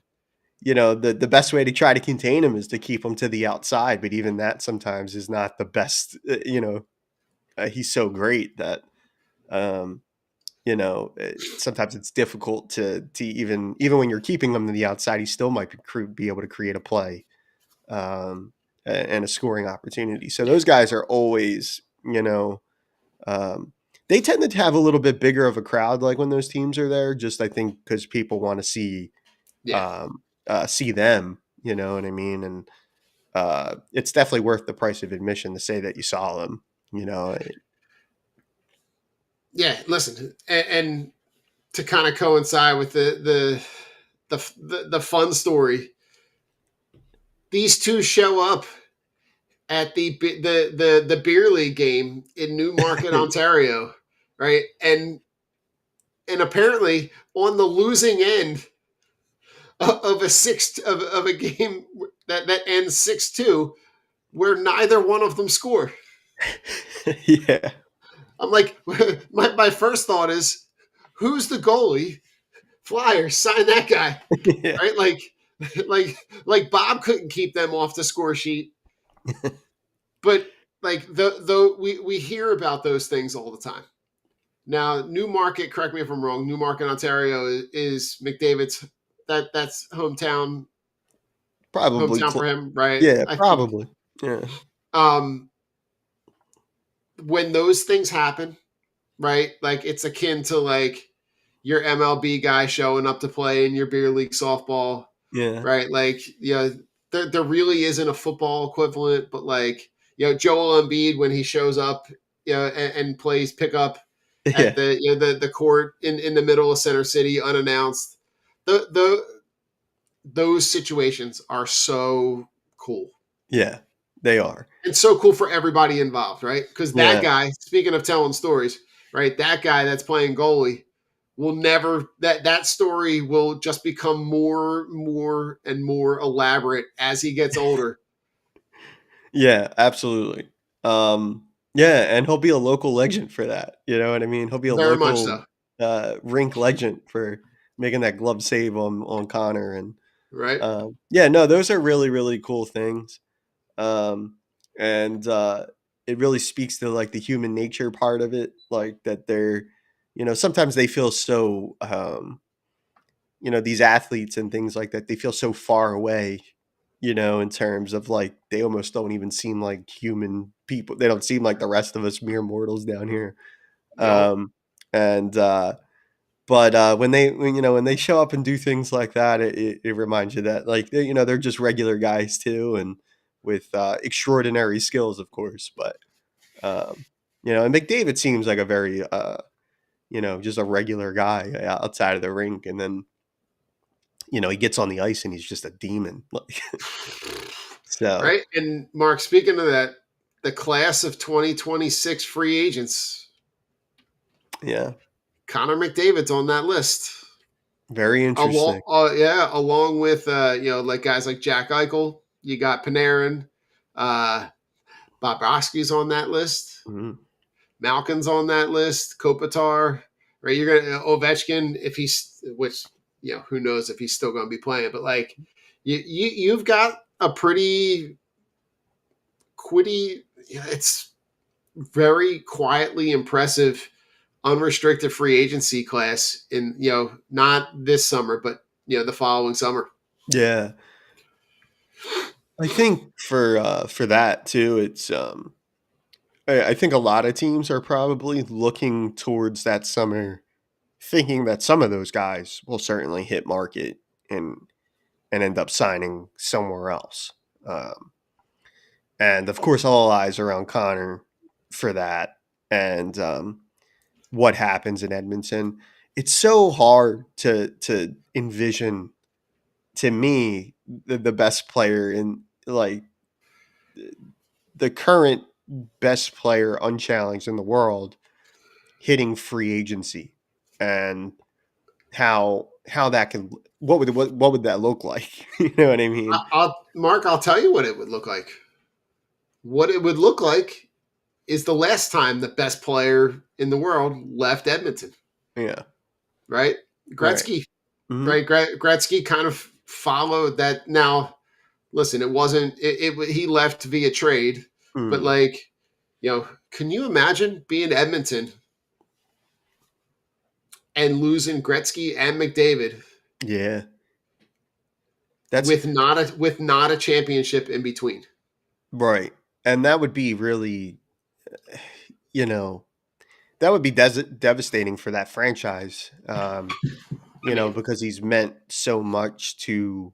best way to try to contain him is to keep him to the outside. But even that sometimes is not the best. He's so great that um, sometimes it's difficult to even when you're keeping him to the outside, he still might be able to create a play and a scoring opportunity. So those guys are always, um, they tend to have a little bit bigger of a crowd, like when those teams are there. Just I think because people want to Yeah. see them. You know what I mean? And it's definitely worth the price of admission to say that you saw them. You know, Yeah. Listen, and to kind of coincide with the fun story, these two show up at the beer league game in Newmarket, Ontario, right? And apparently on the losing end of a game that ends 6-2, where neither one of them score. yeah, I'm like, my first thought is, who's the goalie? Flyers, sign that guy, yeah, right? Like Bob couldn't keep them off the score sheet, but like we hear about those things all the time. Now, Newmarket, correct me if I'm wrong. Newmarket, Ontario, is McDavid's that's probably. hometown for him, right? Yeah, I think. probably. Yeah, Um, when those things happen, right? Like it's akin to like your MLB guy showing up to play in your beer league softball, yeah, right? Like, there really isn't a football equivalent, but like, Joel Embiid when he shows up, and plays pickup at yeah, the court in the middle of Center City unannounced. The those situations are so cool. yeah. They are. It's so cool for everybody involved, right? Because that Yeah, guy, speaking of telling stories, right? That guy that's playing goalie will never that story will just become more and more elaborate as he gets older. yeah, absolutely. Yeah, and he'll be a local legend for that. You know what I mean? He'll be a Very much local so, rink legend for making that glove save on Connor. And right? yeah, no, those are really really cool things. And it really speaks to like the human nature part of it, like that they're, sometimes they feel so, these athletes and things like that, they feel so far away, in terms of like they almost don't even seem like human people. They don't seem like the rest of us mere mortals down here. Yup. Um, and But when they show up and do things like that, it reminds you that like they're just regular guys too, and with extraordinary skills, of course. But and McDavid seems like a very just a regular guy outside of the rink, and then he gets on the ice and he's just a demon. Like so, Right. And Mark, speaking of that, the class of 2026 free agents, yeah, Connor McDavid's on that list. very Along, interesting. along with like guys like Jack Eichel, you got Panarin, Bobrovsky's on that list, Mhm. Malkin's on that list, Kopitar, right? You're gonna Ovechkin if he's which who knows if he's still gonna be playing, but like you've got a pretty quitty. It's very quietly impressive unrestricted free agency class in not this summer but the following summer. Yeah, I think for that too, it's I think a lot of teams are probably looking towards that summer, thinking that some of those guys will certainly hit market and end up signing somewhere else. Um, and of course, all eyes are on Connor for that, and what happens in Edmonton. It's so hard to envision, to me, the best player in like the current best player unchallenged in the world hitting free agency, and how that can what would that look like? You know what I mean? I'll tell you what it would look like. What it would look like is the last time the best player in the world left Edmonton, Yeah. right? Right. Gretzky, Hmm. right? Gretzky kind of followed that. Now listen, it wasn't he left via trade, but Mm. like can you imagine being Edmonton and losing Gretzky and McDavid Yeah. That's with not a championship in between? right. And that would be really, you know, that would be devastating for that franchise. I mean, Because he's meant so much to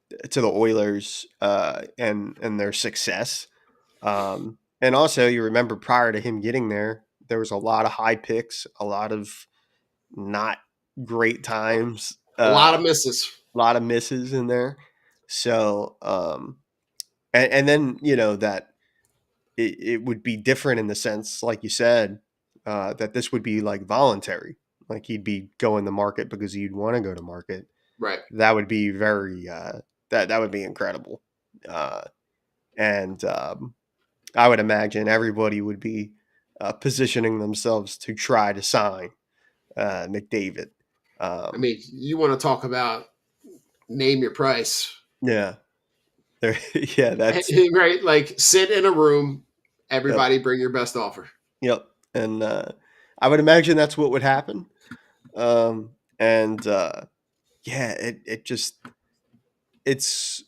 the Oilers and their success. And also, you remember prior to him getting there, there was a lot of high picks, a lot of not great times, a lot of misses. a lot of misses in there. So, and then that it would be different in the sense, like you said, that this would be like voluntary, like he'd be going to market because he'd want to go to market. Right. That would be very that would be incredible, uh, and I would imagine everybody would be positioning themselves to try to sign McDavid. I Um, mean, you want to talk about name your price. yeah, there, yeah, that's Right? Like sit in a room, yep, everybody bring your best offer. yep, and I would imagine that's what would happen. And yeah, it's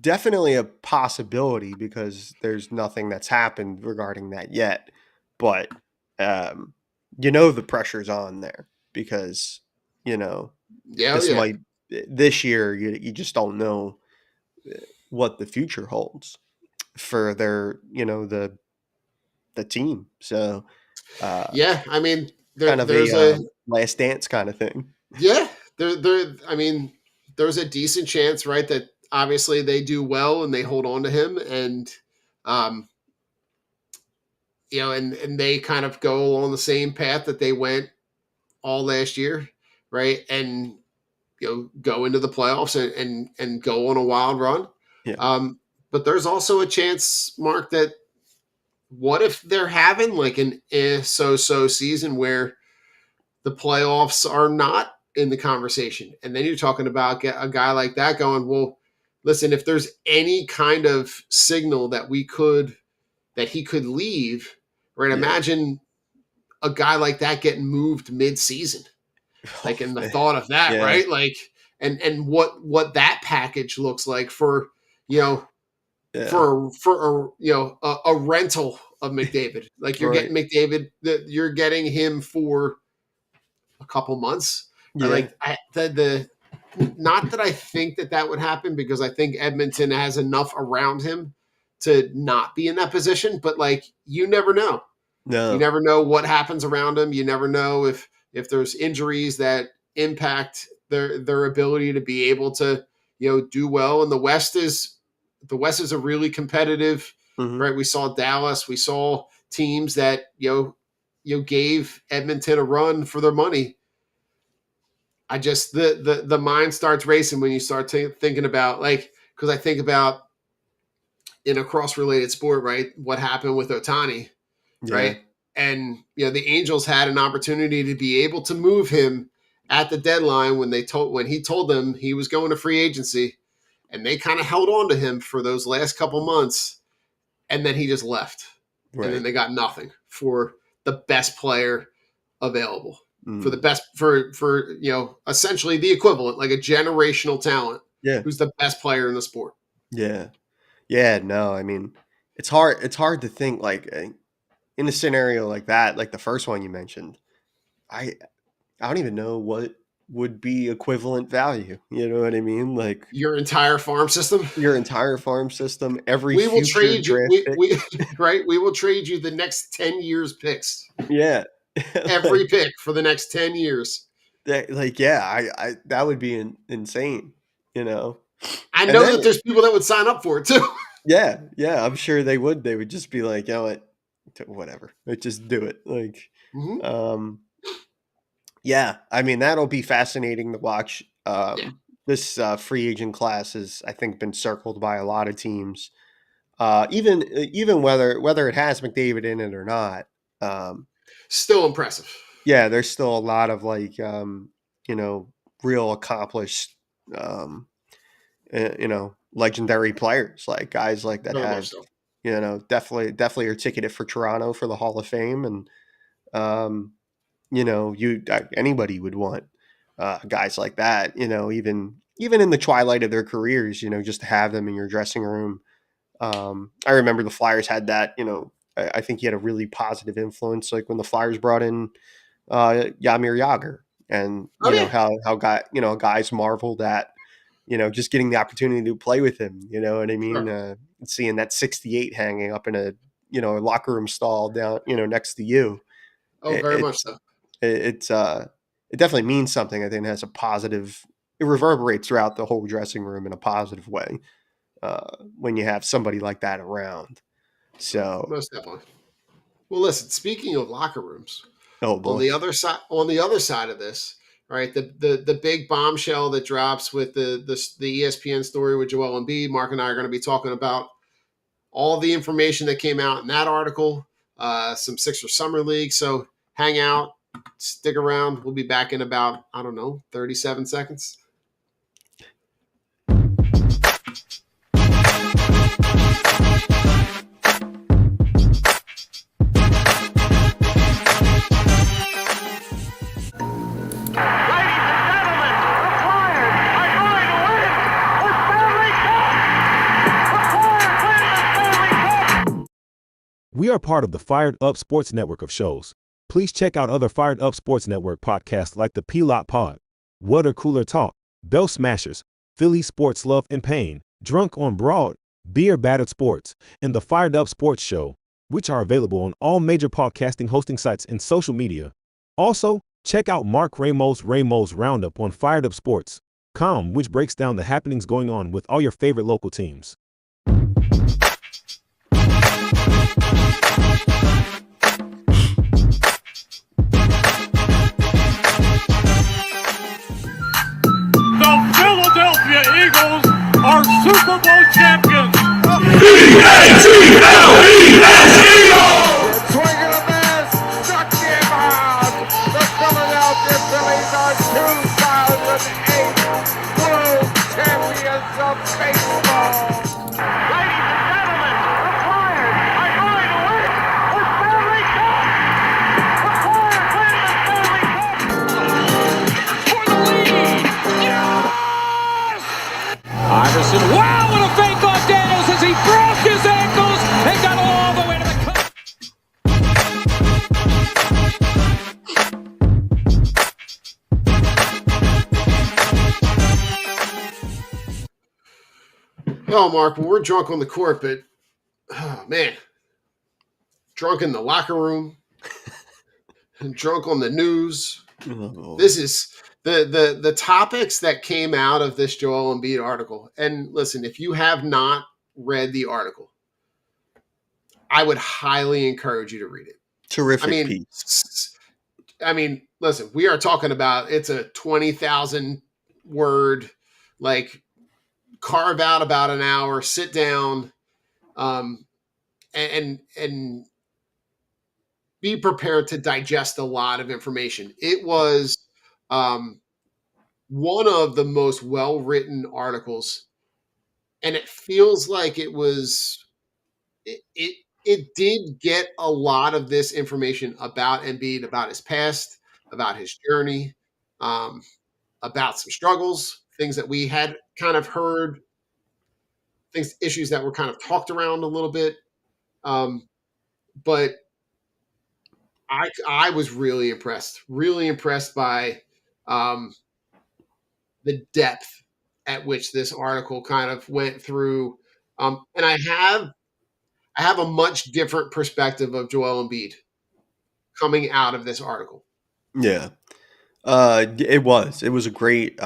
definitely a possibility because there's nothing that's happened regarding that yet. But um, the pressure's on there because you know Yeah, this yeah. might this year you just don't know what the future holds for their the team. So Yeah, I mean, kind of a there's a last dance kind of thing. yeah, there. I mean, there's a decent chance, right, that obviously they do well and they hold on to him, and um, and they kind of go along the same path that they went all last year, right, and go into the playoffs and go on a wild run. Yeah, Um, but there's also a chance, Mark, that what if they're having like an so season where the playoffs are not in the conversation. And then you're talking about a guy like that going, well, listen, if there's any kind of signal that he could leave, right? yeah, Imagine a guy like that getting moved mid-season. oh, Like in the man. thought of that, Yeah, right? Like and what that package looks like for, you know, yeah, for a rental of McDavid. Like you're right. getting McDavid, that you're getting him for a couple months. Yeah. Like not that I think that would happen, because I think Edmonton has enough around him to not be in that position. But like, you never know. No. You never know what happens around him. You never know if there's injuries that impact their ability to be able to, do well. And the West is a really competitive, right? We saw Dallas. We saw teams that gave Edmonton a run for their money. I just the mind starts racing when you start thinking about, like, because I think about, in a cross-related sport, right, what happened with Ohtani, right? And the Angels had an opportunity to be able to move him at the deadline when he told them he was going to free agency, and they kind of held on to him for those last couple months, and then he just left, and then they got nothing for the best player available, for the best for essentially the equivalent, like a generational talent, who's the best player in the sport. Yeah, no, I mean, it's hard to think, like, in a scenario like that, like the first one you mentioned, I don't even know what would be equivalent value. You know what I mean? Like, your entire farm system, every we will future trade you. draft pick. Right, we will trade you the next 10 years picks. Yeah, every pick for the next 10 years. That, like, yeah, I that would be insane. I know that there's people that would sign up for it too. Yeah, I'm sure they would. They would just be like, whatever, just do it. Like, yeah, I mean, that'll be fascinating to watch. This free agent class has, I think, been circled by a lot of teams. Even whether it has McDavid in it or not, still impressive. Yeah, there's still a lot of, like, real accomplished, legendary players, like guys like that have, definitely are ticketed for Toronto for the Hall of Fame, and anybody would want guys like that, even in the twilight of their careers, just to have them in your dressing room. I remember the Flyers had that, I think he had a really positive influence, like when the Flyers brought in Jaromir Jagr, and how guys marveled at just getting the opportunity to play with him. You know what I mean? Sure. Seeing that 68 hanging up in a locker room stall down next to you. Very much so. It definitely means something. I think it has a positive. It reverberates throughout the whole dressing room in a positive way when you have somebody like that around. So most definitely. Well, listen. Speaking of locker rooms, on the other side of this, right? The big bombshell that drops with the ESPN story with Joel Embiid. Mark and I are going to be talking about all the information that came out in that article. Some Sixers Summer League. So hang out, stick around. We'll be back in about 37 seconds. We are part of the Fired Up Sports Network of shows. Please check out other Fired Up Sports Network podcasts like the P-Lot Pod, Water Cooler Talk, Bell Smashers, Philly Sports Love and Pain, Drunk on Broad, Beer Battered Sports, and the Fired Up Sports Show, which are available on all major podcasting hosting sites and social media. Also, check out Mark Ramos' Roundup on firedupsports.com, which breaks down the happenings going on with all your favorite local teams. Eagles are Super Bowl champions. E-A-T-L-E-S Swing and a miss. Struck him out. The Philadelphia Phillies are 2008 World Champions of Baseball. Ladies and gentlemen, the Flyers are going to win the Stanley Cup. The Flyers win the Stanley Cup. For the lead. Yes! Iverson, wow, what a fake off Daniels as he broke his ankles and got all the way to the cup. Oh, Mark, well, we're drunk on the court, but oh man, drunk in the locker room, drunk on the news. Oh, This is the topics that came out of this Joel Embiid article. And listen, if you have not read the article, I would highly encourage you to read it. I terrific mean, piece. listen, we are talking about it's a 20,000 word, like carve out about an hour, sit down, um, and be prepared to digest a lot of information. It was um, one of the most well written articles, and it feels like it did get a lot of this information about Embiid, about his past, about his journey, um, about some struggles, things that we had kind of heard, things, issues that were kind of talked around a little bit. Um, but I was really impressed by um, the depth at which this article kind of went through. And I have a much different perspective of Joel Embiid coming out of this article. Yeah. It was a great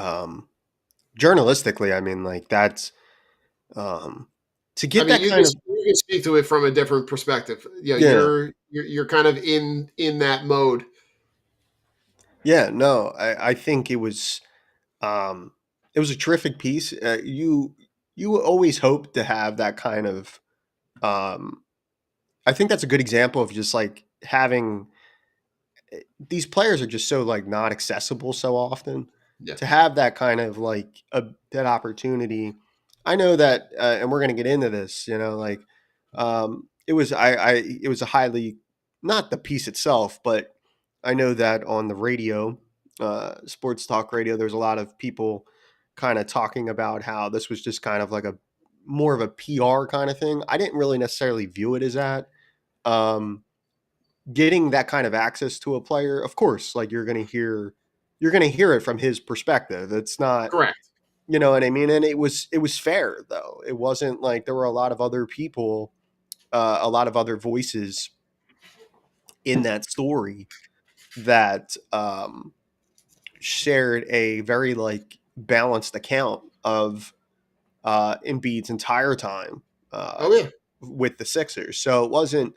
journalistically, I mean, like that's um to I get mean, that kind of you can speak to it from a different perspective. You know, yeah. you're kind of in that mode. Yeah, no, I think it was a terrific piece. You always hope to have that kind of um I think that's a good example of just like having these players are just so like not accessible so often Yeah. to have that kind of like that opportunity. I know that, and we're going to get into this, you know, like it was it was a highly not the piece itself, but I know that on the radio, sports talk radio, there's a lot of people kind of talking about how this was just kind of like a more of a PR kind of thing. I didn't really necessarily view it as that. Um, Getting that kind of access to a player, of course, like you're going to hear it from his perspective. It's not, Correct. you know what I mean? And it was fair though. It wasn't like there were a lot of other people, a lot of other voices in that story that shared a very like balanced account of Embiid's entire time uh, Oh yeah. with the Sixers. So it wasn't.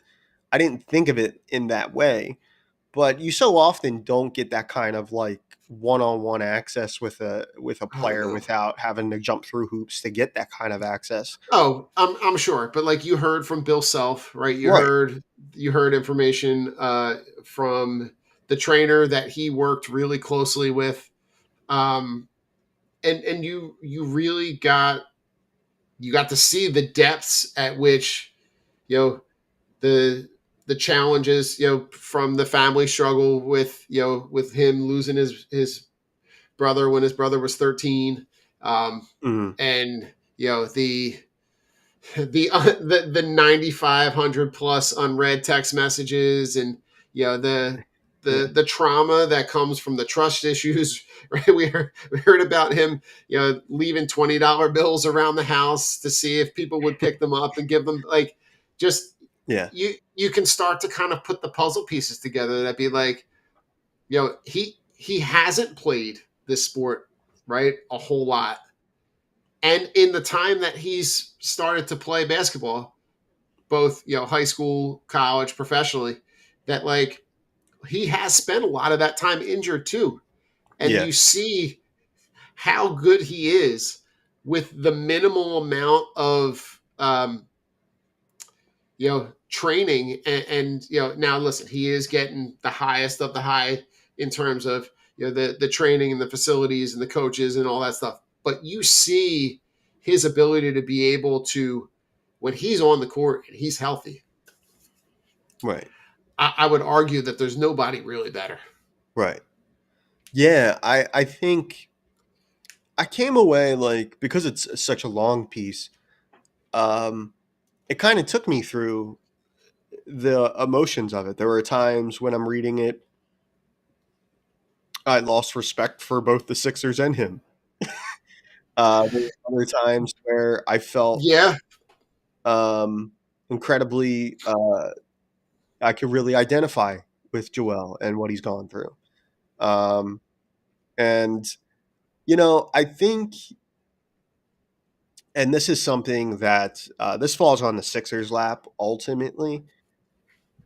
I didn't think of it in that way, but you so often don't get that kind of like one-on-one access with a Oh player no. without having to jump through hoops to get that kind of access. Oh, I'm sure, but like you heard from Bill Self, right? Right. You heard information from the trainer that he worked really closely with, um, and you really got to see the depths at which you know the the challenges from the family struggle with with him losing his brother when his brother was 13, um, Mhm. and the 9,500 plus unread text messages, and the Yeah. the trauma that comes from the trust issues. Right, we heard about him leaving $20 bills around the house to see if people would pick them up and give them, like, just Yeah. you can start to kind of put the puzzle pieces together that be like, he hasn't played this sport, right, a whole lot, and in the time that he's started to play basketball, both high school, college, professionally, that, like, he has spent a lot of that time injured too, and Yeah. you see how good he is with the minimal amount of training, and now listen, he is getting the highest of the high in terms of the training and the facilities and the coaches and all that stuff, but you see his ability to be able to, when he's on the court and he's healthy, Right. I would argue that there's nobody really better. Right. Yeah, I think I came away like because it's such a long piece, um, it kind of took me through the emotions of it. There were times when I'm reading it, I lost respect for both the Sixers and him. There were other times where I felt Yeah, incredibly. I could really identify with Joel and what he's gone through. Um, and I think, and this is something that this falls on the Sixers' lap ultimately.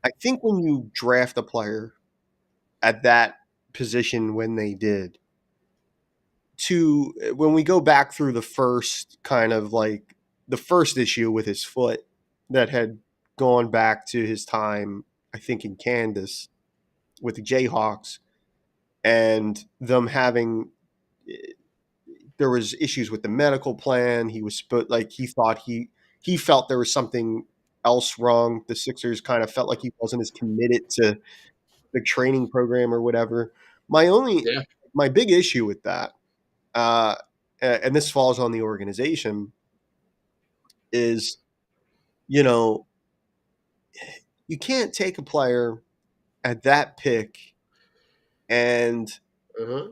I think when you draft a player at that position when they did, to when we go back through the first kind of like the first issue with his foot that had gone back to his time, I think in Kansas with the Jayhawks, and them having there was issues with the medical plan. He was like he thought he felt there was something else wrong. The Sixers kind of felt like he wasn't as committed to the training program or whatever. yeah. My big issue with that, uh, and this falls on the organization, is you know you can't take a player at that pick and Uh-huh.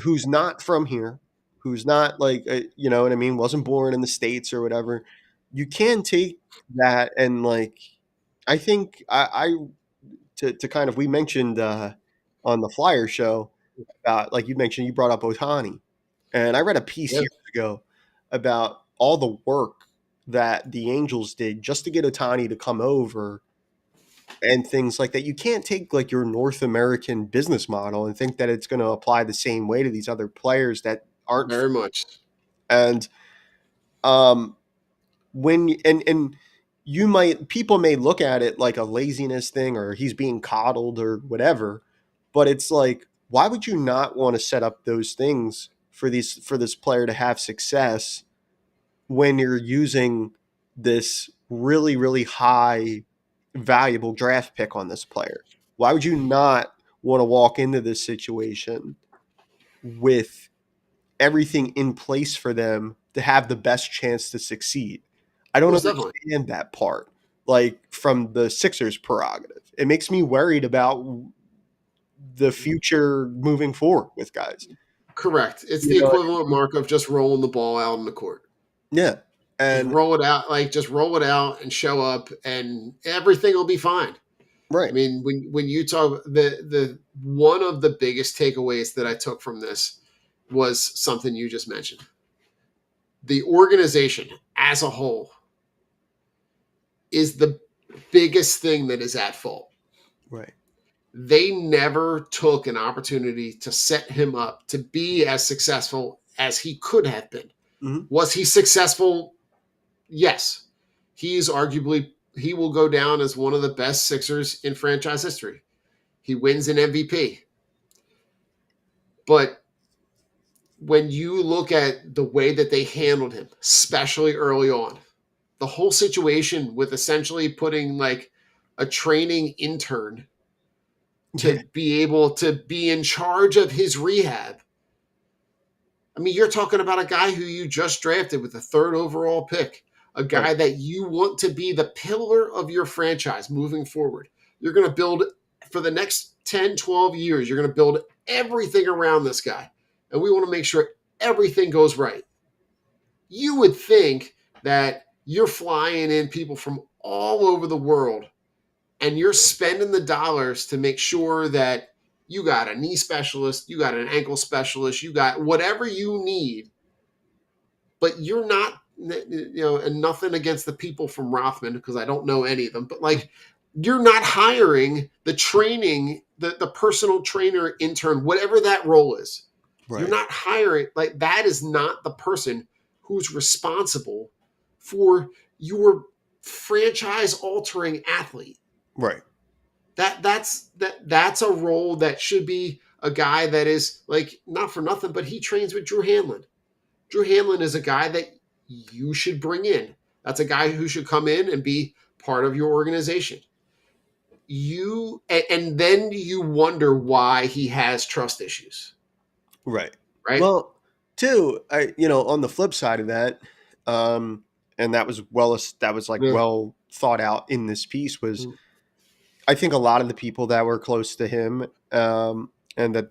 who's not from here, who's not like you know what I mean, wasn't born in the States or whatever. You can take that and like I think I to kind of we mentioned on the Flyer show about like you mentioned you brought up Otani, and I read a piece Yeah. years ago about all the work that the Angels did just to get Otani to come over and things like that. You can't take like your North American business model and think that it's going to apply the same way to these other players that aren't. Very much. And um, when and you might people may look at it like a laziness thing or he's being coddled or whatever, but it's like why would you not want to set up those things for this player to have success when you're using this really really high valuable draft pick on this player? Why would you not want to walk into this situation with everything in place for them to have the best chance to succeed? I don't Most definitely. understand that part. Like from the Sixers prerogative. It makes me worried about the future moving forward with guys. Correct. It's You the know, equivalent mark of just rolling the ball out in the court. yeah. Just And roll it out, like just roll it out and show up, and everything will be fine. I right. mean, when you talk the one of the biggest takeaways that I took from this was something you just mentioned. The organization as a whole is the biggest thing that is at fault. Right. They never took an opportunity to set him up to be as successful as he could have been. Mm-hmm. Was he successful? Yes. He will go down as one of the best Sixers in franchise history. He wins an MVP. But when you look at the way that they handled him, especially early on, the whole situation with essentially putting like a training intern Yeah. to be able to be in charge of his rehab. I mean, you're talking about a guy who you just drafted with the third overall pick, a Right. guy that you want to be the pillar of your franchise moving forward. You're going to build for the next 10, 12 years, you're going to build everything around this guy. And we want to make sure everything goes right. You would think that you're flying in people from all over the world and you're spending the dollars to make sure that you got a knee specialist, you got an ankle specialist, you got whatever you need, but you're not, and nothing against the people from Rothman because I don't know any of them, but like you're not hiring the training, the personal trainer intern, whatever that role is. You're Right. not hiring, like that is not the person who's responsible for your franchise altering athlete. Right. That's a role that should be a guy that is like not for nothing, but he trains with Drew Hanlon. Drew Hanlon is a guy that you should bring in. That's a guy who should come in and be part of your organization. And then you wonder why he has trust issues, Right. right? Well, too, on the flip side of that, um, and that was like Yeah. well thought out in this piece was I think a lot of the people that were close to him, and that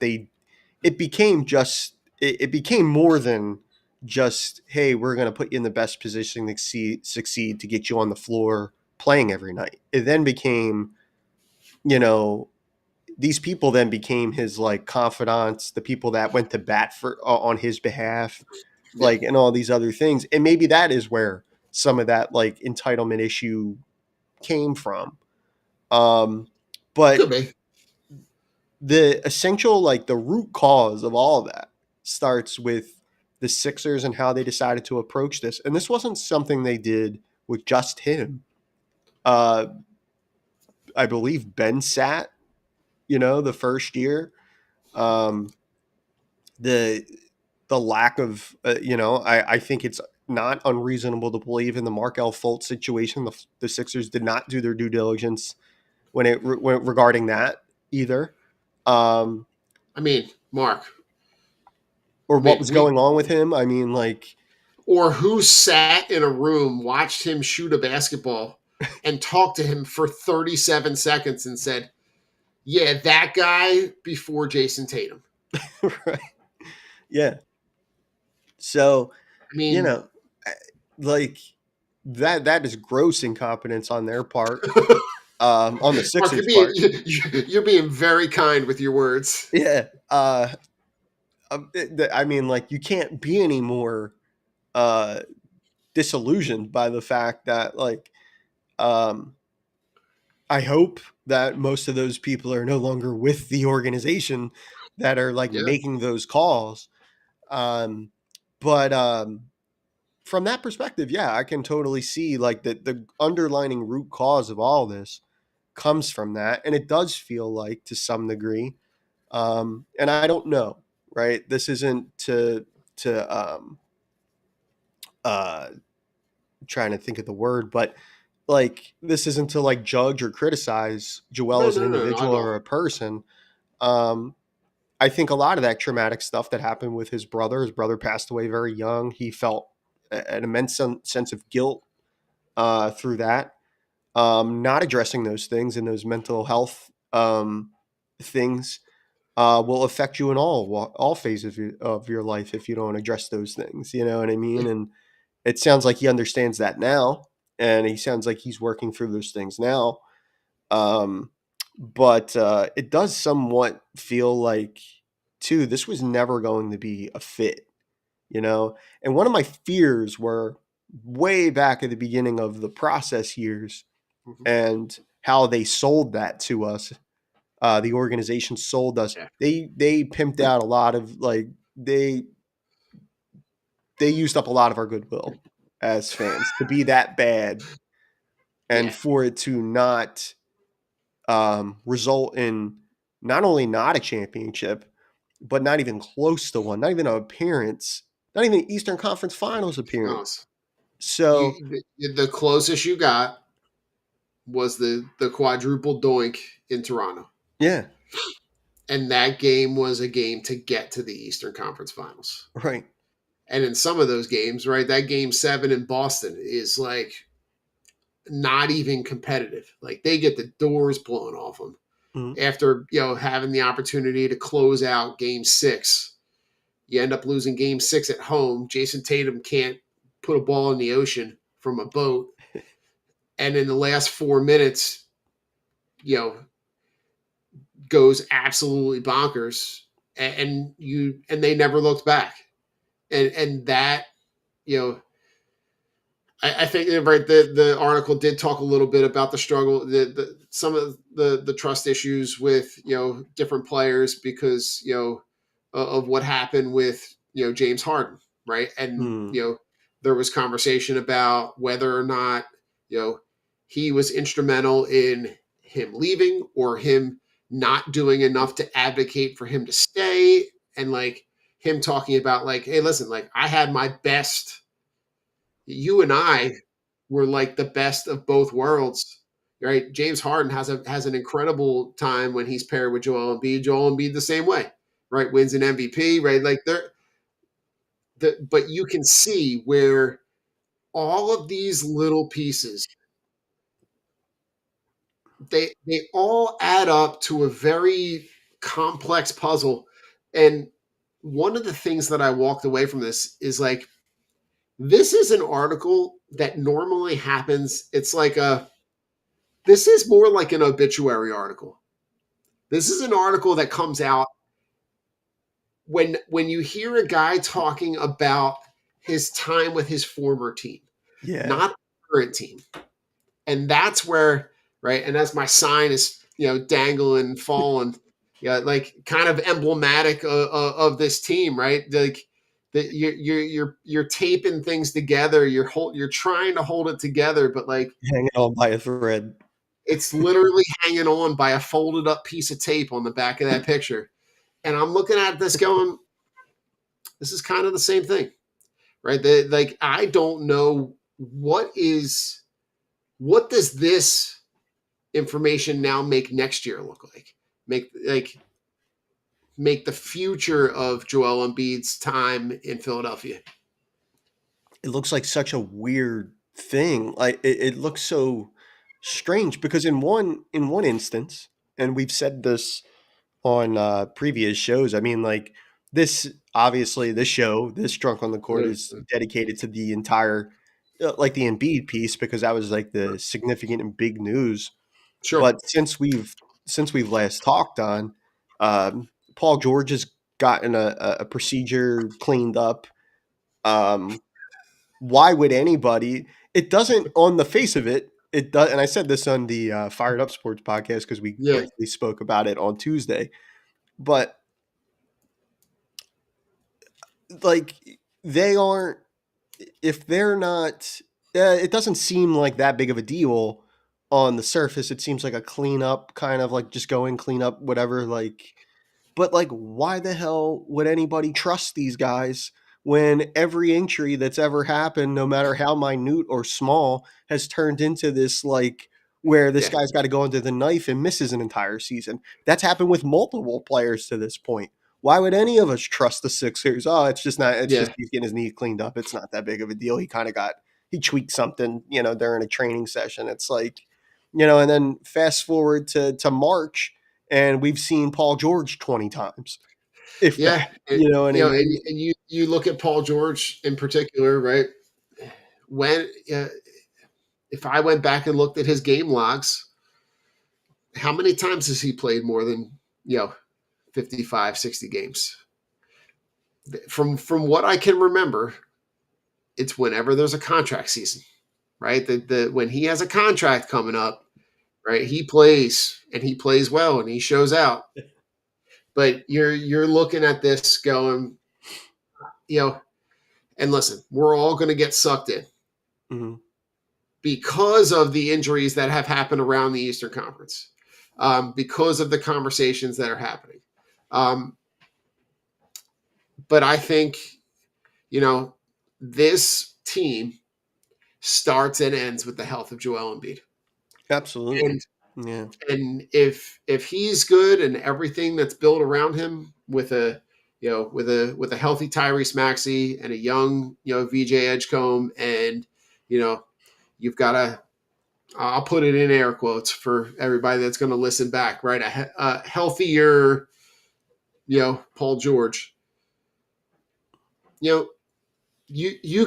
it became more than just, hey, we're going to put you in the best position to succeed to get you on the floor playing every night. It then became, you know, these people then became his like confidants, the people that went to bat for on his behalf, Yeah, like, and all these other things. And maybe that is where some of that like entitlement issue came from. could But be. the essential, like the root cause of all of that starts with the Sixers and how they decided to approach this. And this wasn't something they did with just him. Uh, I believe Ben sat, the first year. Um, the the lack of, I think it's not unreasonable to believe in the Markel Fultz situation. The Sixers did not do their due diligence when regarding that either. Um, I mean, Mark. or I what mean, was going on with him. I mean, or who sat in a room, watched him shoot a basketball, and talked to him for 37 seconds and said, "Yeah, that guy before Jason Tatum." right. Yeah. So, I you mean, know, like that is gross incompetence on their part, on the Mark, Sixers' part. you're being very kind with your words. Yeah. I mean, like you can't be any more uh, disillusioned by the fact that, like, um, I hope that most of those people are no longer with the organization that are like Yeah, making those calls. Um, but from that perspective, yeah, I can totally see like the underlining root cause of all this comes from that, and it does feel like to some degree. And I don't know, right? This isn't to uh trying to think of the word, but like this isn't to like judge or criticize Joel no, as an no, no, not individual at or all. a person. Um, I think a lot of that traumatic stuff that happened with his brother passed away very young. He felt an immense sense of guilt through that. Not addressing those things and those mental health things will affect you in all phases of your life if you don't address those things. You know what I Yeah, mean? And it sounds like he understands that now, and he sounds like he's working through those things now. Um, but it does somewhat feel like, too, this was never going to be a fit, you know? And one of my fears were way back at the beginning of the process years mhm, and how they sold that to us. The organization sold us. yeah, They pimped out a lot of like they used up a lot of our goodwill as fans to be that bad and yeah. for it to not result in not only not a championship, but not even close to one, not even an appearance, not even an Eastern Conference Finals appearance. Honest. So, The closest you got was the quadruple doink in Toronto, yeah, and that game was a game to get to the Eastern Conference Finals. right. And in some of those games, right, that game 7 in Boston is like not even competitive. Like they get the doors blown off them Mhm. after having the opportunity to close out game 6. You end up losing game 6 at home. Jason Tatum can't put a ball in the ocean from a boat, and in the last 4 minutes, you know, goes absolutely bonkers, and they never looked back, and that you know I think right the article did talk a little bit about the struggle, the some of the trust issues with different players because of what happened with James Harden, right? And Hmm. there was conversation about whether or not you know he was instrumental in him leaving or him not doing enough to advocate for him to stay, and like him talking about like, hey, listen, like I had my best, you and I were like the best of both worlds, right? James Harden has an incredible time when he's paired with Joel Embiid. Joel Embiid the same way, right? Wins an MVP, right? Like but you can see where all of these little pieces they all add up to a very complex puzzle, and one of the things that I walked away from this is like, this is an article that normally happens. It's like this is more like an obituary article. This is an article that comes out when you hear a guy talking about his time with his former team, Yeah. not the current team. And that's where, right, and as my sign is, dangling, falling, yeah, like kind of emblematic of this team, right? Like that you're taping things together, you're trying to hold it together, but like Hanging on by a thread. it's literally hanging on by a folded up piece of tape on the back of that picture. And I'm looking at this going, this is kind of the same thing, right? Like I don't know what does this information now make next year look like? Make the future of Joel Embiid's time in Philadelphia. It looks like such a weird thing. Like it looks so strange because in one instance, and we've said this on previous shows. I mean, like this obviously this show, this Drunk on the Court is dedicated to the entire like the Embiid piece because that was like the significant and big news. Sure. But since we've last talked on, Paul George has gotten a procedure cleaned up. Um, why would anybody? It doesn't on the face of it. It does, and I said this on the Fired Up Sports podcast because we Yeah. briefly spoke about it on Tuesday. But like they aren't if they're not it doesn't seem like that big of a deal on the surface. It seems like a cleanup kind of like just go in clean up whatever like but like why the hell would anybody trust these guys when every injury that's ever happened, no matter how minute or small, has turned into this like where this Yeah. guy's got to go under the knife and misses an entire season. That's happened with multiple players to this point. Why would any of us trust the Sixers? Oh, it's just not. It's Yeah. just he's getting his knee cleaned up. It's not that big of a deal. He tweaked something, during a training session. It's like, and then fast forward to March, and we've seen Paul George 20 times, if that. Yeah. And, You know what I mean? and you look at Paul George in particular, right? When if I went back and looked at his game logs, how many times has he played more than 55, 60 games? From what I can remember, it's whenever there's a contract season, right? When he has a contract coming up, right? He plays and he plays well and he shows out. But you're looking at this going, and listen, we're all going to get sucked in Mm-hmm. because of the injuries that have happened around the Eastern Conference, because of the conversations that are happening. But I think, this team starts and ends with the health of Joel Embiid. Absolutely. And Yeah. and if he's good and everything that's built around him with a with a healthy Tyrese Maxey and a young VJ Edgecombe and you've got a I'll put it in air quotes for everybody that's going to listen back, right? A healthier Paul George. You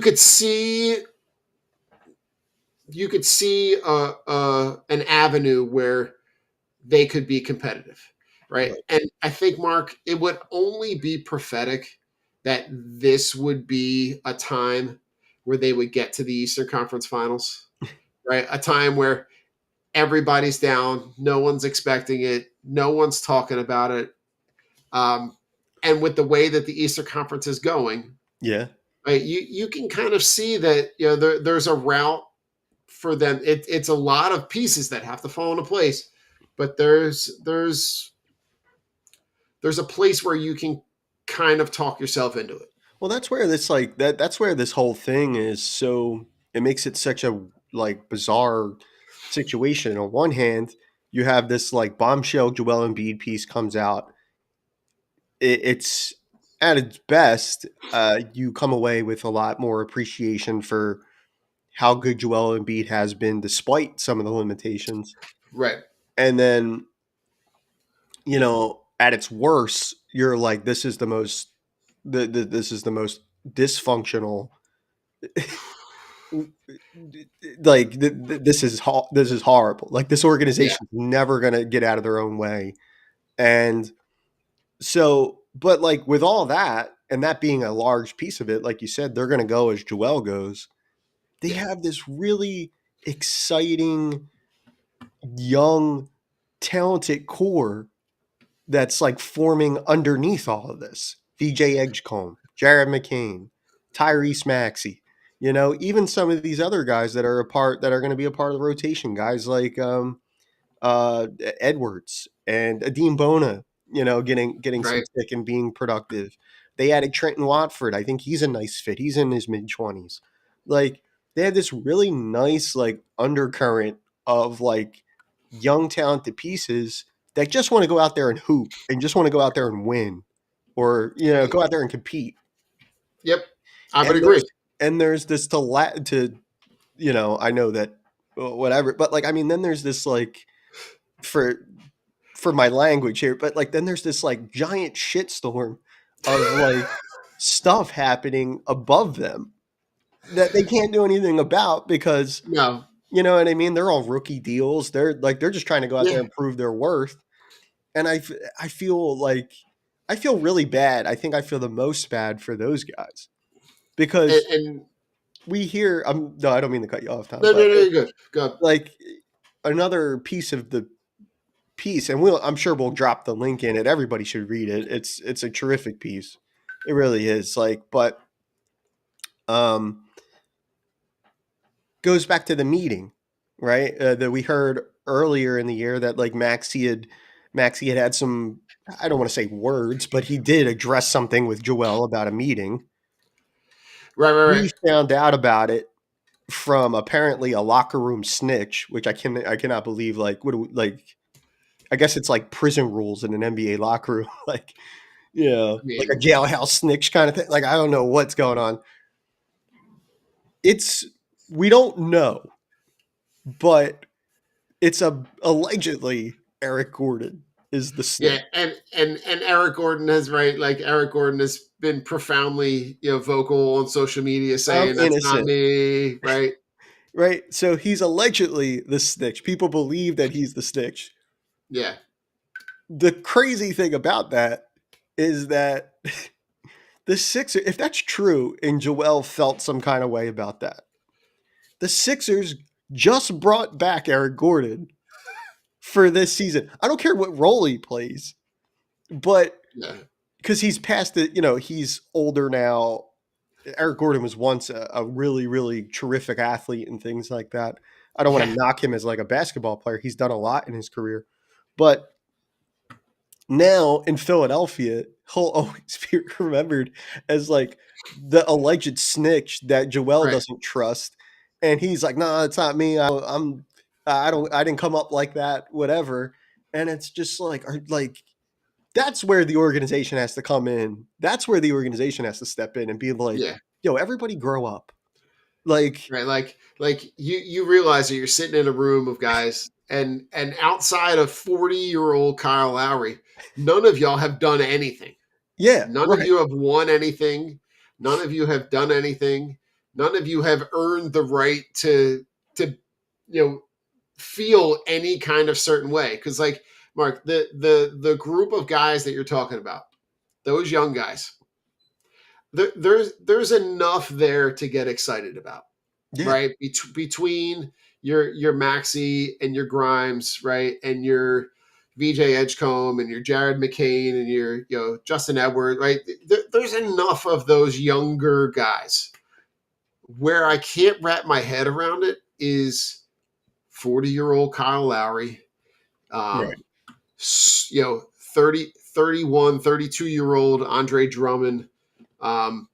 could see an avenue where they could be competitive, right? And I think, Mark, it would only be prophetic that this would be a time where they would get to the Eastern Conference Finals, right? A time where everybody's down, no one's expecting it, no one's talking about it, and with the way that the Eastern Conference is going, Yeah. right? You can kind of see that there's a route for them. It's a lot of pieces that have to fall into place, but there's a place where you can kind of talk yourself into it. Well, that's where this like that's where this whole thing is so it makes it such a like bizarre situation. On one hand, you have this like bombshell Joel Embiid piece comes out. It's at its best, you come away with a lot more appreciation for how good Joel Embiid has been despite some of the limitations. Right. And then, at its worst, you're like, this is the most This is the most dysfunctional. Like this is horrible. Like this Yeah. organization is never gonna get out of their own way. And so, but like with all that, and that being a large piece of it, like you said, they're gonna go as Joel goes. They Yeah. have this really exciting, young, talented core that's like forming underneath all of this. VJ Edgecombe, Jared McCain, Tyrese Maxey, even some of these other guys that are going to be a part of the rotation, guys like Edwards and Adeem Bona, getting some Right. tick and being productive. They added Trenton Watford. I think he's a nice fit. He's in his mid-20s. Like they have this really nice like undercurrent of like young talented pieces that just want to go out there and hoop and just want to go out there and win or go out there and compete. Yep. I would And agree. there's this to I know that whatever, but like I mean then there's this like for my language here, but like then there's this like giant shitstorm of like stuff happening above them that they can't do anything about because No. you know what I mean? They're all rookie deals. They're just trying to go out there Yeah. and prove their worth. And I feel really bad. I think I feel the most bad for those guys because And we hear no, I don't mean to cut you off, Tom, no, but no, no, you're good. Go. like another piece of the piece, and I'm sure we'll drop the link in it. Everybody should read it. It's a terrific piece. It really is. Like, but um, goes back to the meeting, right? That we heard earlier in the year that like Maxie had some. I don't want to say words, but he did address something with Joel about a meeting. Right, right, right. We found out about it from apparently a locker room snitch, which I cannot believe. Like, like? I guess it's like prison rules in an NBA locker room, like I like a mean, jailhouse snitch kind of thing. Like I don't know what's going on. It's we don't know, but it's allegedly Eric Gordon is the yeah, snitch. and Eric Gordon has right, like Eric Gordon has been profoundly, vocal on social media I'm saying that's not innocent, me, right? right? So he's allegedly the snitch. People believe that he's the snitch. Yeah, The crazy thing about that is that the Sixers, if that's true, and Joel felt some kind of way about that, the Sixers just brought back Eric Gordon for this season. I don't care what role he plays, but yeah, because he's past it, he's older now. Eric Gordon was once a really, really terrific athlete and things like that. I don't want yeah, to knock him as like a basketball player. He's done a lot in his career. But now in Philadelphia, he'll always be remembered as like the alleged snitch that Joel right. doesn't trust. And he's like, "No, it's not me. I didn't come up like that, whatever." And it's just like that's where the organization has to come in. That's where the organization has to step in and be like, Yeah, "Yo, everybody grow up." Like, right. Like you realize that you're sitting in a room of guys, and outside of 40-year-old Kyle Lowry, none of y'all have done anything. yeah, None of right. you have won anything. None of you have done anything. None of you have earned the right to feel any kind of certain way. Because like Mark, the group of guys that you're talking about, those young guys, there's enough there to get excited about, Yeah. right? Between your Maxi and your Grimes, right, and your VJ Edgecombe and your Jared McCain and your Justin Edwards, right? There's enough of those younger guys. Where I can't wrap my head around it is 40-year-old Kyle Lowry, Right. um, 30, 31, 32-year-old Andre Drummond, um,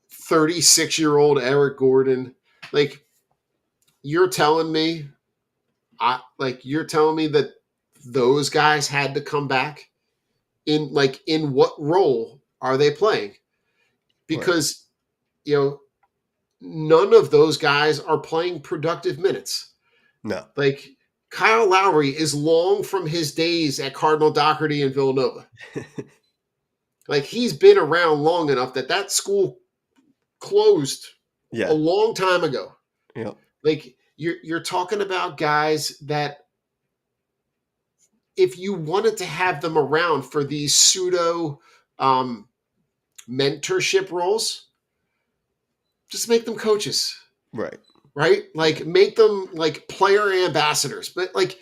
36-year-old Eric Gordon. Like you're telling me, you're telling me that those guys had to come back in what role are they playing? Right. Because you know none of those guys are playing productive minutes. No. Like Kyle Lowry is long from his days at Cardinal Doherty and Villanova. Like he's been around long enough that school closed a Yeah. long time ago. Yep. Like you're talking about guys that if you wanted to have them around for these pseudo um, mentorship roles, just make them coaches, Right. right? Like make them like player ambassadors. But like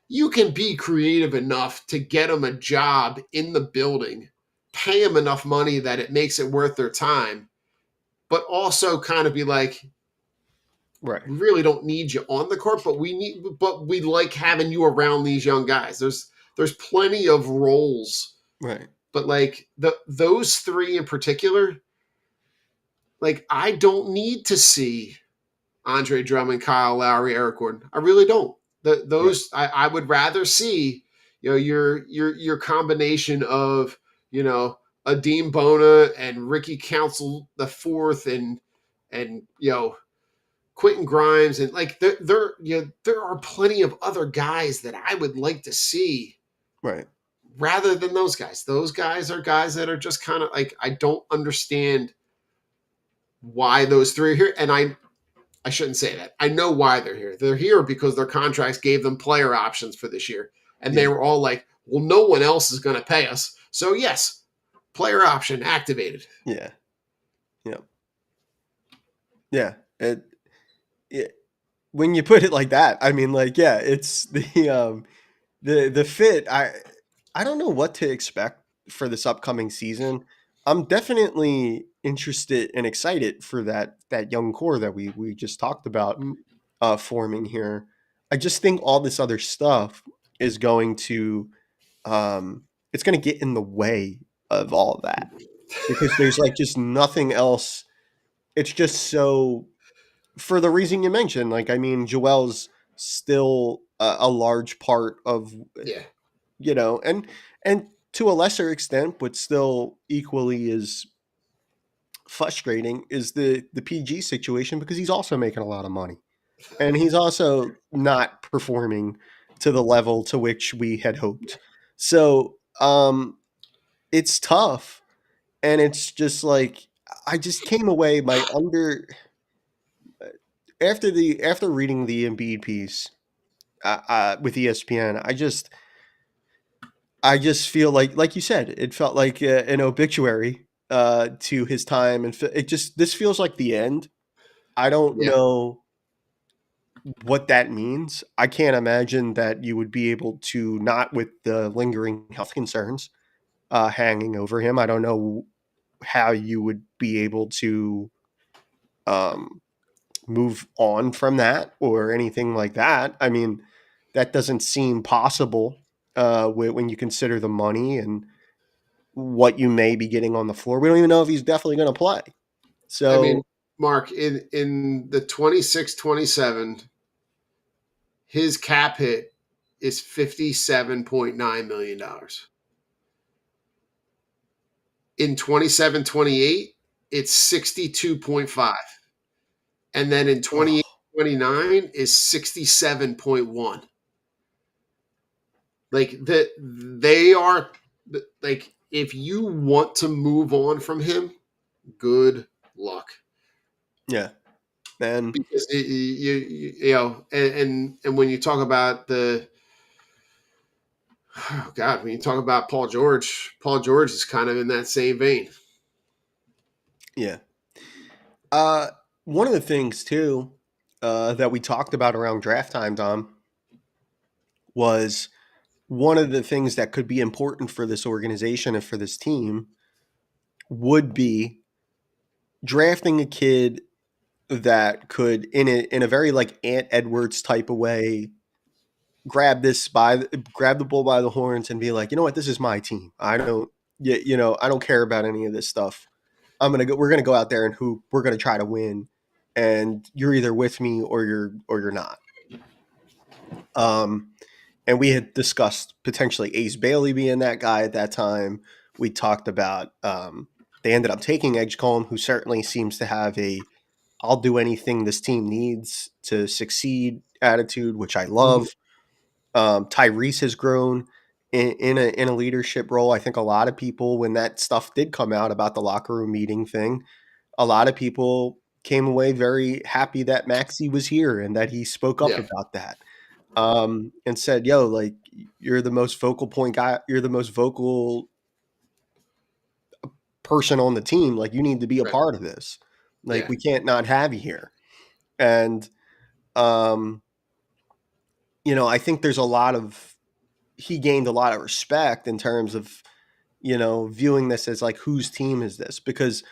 you can be creative enough to get them a job in the building, pay them enough money that it makes it worth their time, but also kind of be like, Right. we really don't need you on the court, but we like having you around these young guys. There's plenty of roles, Right. but like those three in particular, like I don't need to see Andre Drummond, Kyle Lowry, Eric Gordon. I really don't. Right. I would rather see, your combination of, Adeem Bona and Ricky Council the fourth and Quentin Grimes and like there are plenty of other guys that I would like to see Right. rather than those guys. Those guys are guys that are just kind of like I don't understand why those three are here. And I shouldn't say that. I know why they're here. They're here because their contracts gave them player options for this year. And they Yeah. were all like, well, no one else is going to pay us. So, yes, player option activated. Yeah. Yep. Yeah. It when you put it like that, I mean, like, yeah, it's the fit. I don't know what to expect for this upcoming season. I'm definitely interested and excited for that young core that we just talked about forming here. I just think all this other stuff is going to it's going to get in the way of all of that because there's like just nothing else. It's just so for the reason you mentioned. Like, I mean, Joel's still a large part of Yeah. and to a lesser extent, but still equally as frustrating is the PG situation because he's also making a lot of money and he's also not performing to the level to which we had hoped. So it's tough, and it's just like I just came away my under after reading the Embiid piece with ESPN. I just feel like you said, it felt like an obituary to his time, and it just this feels like the end. I don't Yeah. know what that means. I can't imagine that you would be able to not with the lingering health concerns hanging over him. I don't know how you would be able to um, move on from that or anything like that. I mean, that doesn't seem possible when you consider the money and what you may be getting on the floor. We don't even know if he's definitely going to play. I mean, So, Mark, in the 26-27, his cap hit is $57.9 million. In 27-28, it's 62.5. And then in oh, 28-29 is 67.1. Like that they are like if you want to move on from him, good luck. yeah. And Because and when you talk about oh God, when you talk about Paul George is kind of in that same vein. yeah. Uh, one of the things too that we talked about around draft time, Dom, was one of the things that could be important for this organization and for this team would be drafting a kid that could, in a very like Ant Edwards type of way, grab the bull by the horns and be like, you know what, this is my team. I don't care about any of this stuff. We're gonna go out there and hoop. We're gonna try to win, and you're either with me or you're not. Um, and we had discussed potentially Ace Bailey being that guy at that time. We talked about they ended up taking Edgecombe, who certainly seems to have a "I'll do anything this team needs to succeed" attitude, which I love. Tyrese has grown in a leadership role. I think a lot of people, when that stuff did come out about the locker room meeting thing, a lot of people came away very happy that Maxey was here and that he spoke up Yeah. about that. And said, "Yo, like you're the most vocal point guy. You're the most vocal person on the team. Like you need to be a Right. part of this. Like Yeah. we can't not have you here." And um, I think there's a lot of he gained a lot of respect in terms of viewing this as like whose team is this? Because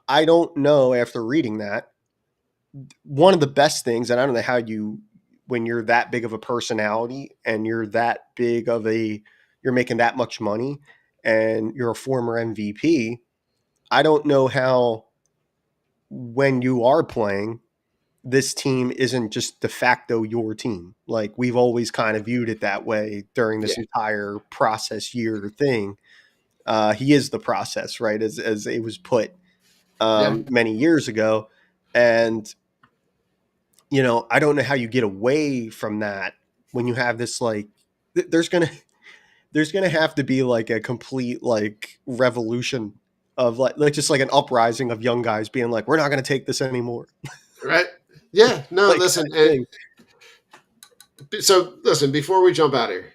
I don't know after reading that one of the best things, and I don't know how when you're that big of a personality and you're that big of you're making that much money and you're a former MVP, I don't know how when you are playing, this team isn't just de facto your team. Like we've always kind of viewed it that way during this Yeah. entire process year thing. He is the process, right? As it was put Yeah. many years ago. And I don't know how you get away from that when you have this like there's gonna have to be like a complete like revolution of like just like an uprising of young guys being like, we're not gonna take this anymore. Right. Yeah. No, Like listen. kind of thing. So listen, before we jump out of here,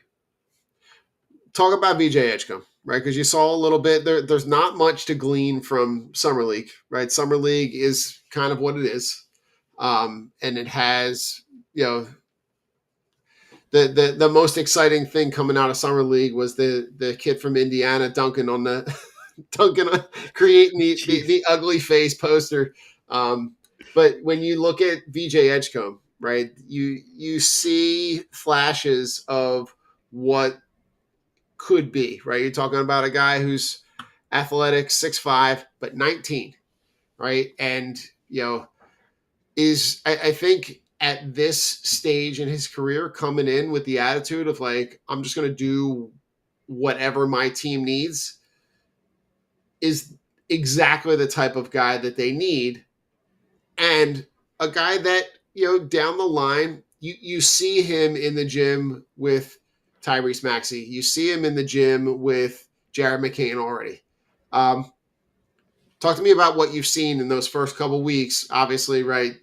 talk about VJ Edgecombe, right? Because you saw a little bit there. There's not much to glean from Summer League, right? Summer League is kind of what it is, and it has, the most exciting thing coming out of Summer League was the kid from Indiana dunking on the dunking on, creating the ugly face poster. But when you look at VJ Edgecombe, right, you see flashes of what could be, right? You're talking about a guy who's athletic, 6'5", but 19, right? And I think at this stage in his career, coming in with the attitude of like, I'm just going to do whatever my team needs, is exactly the type of guy that they need. And a guy that, down the line, you see him in the gym with Tyrese Maxey. You see him in the gym with Jared McCain already. Talk to me about what you've seen in those first couple weeks. Obviously, right,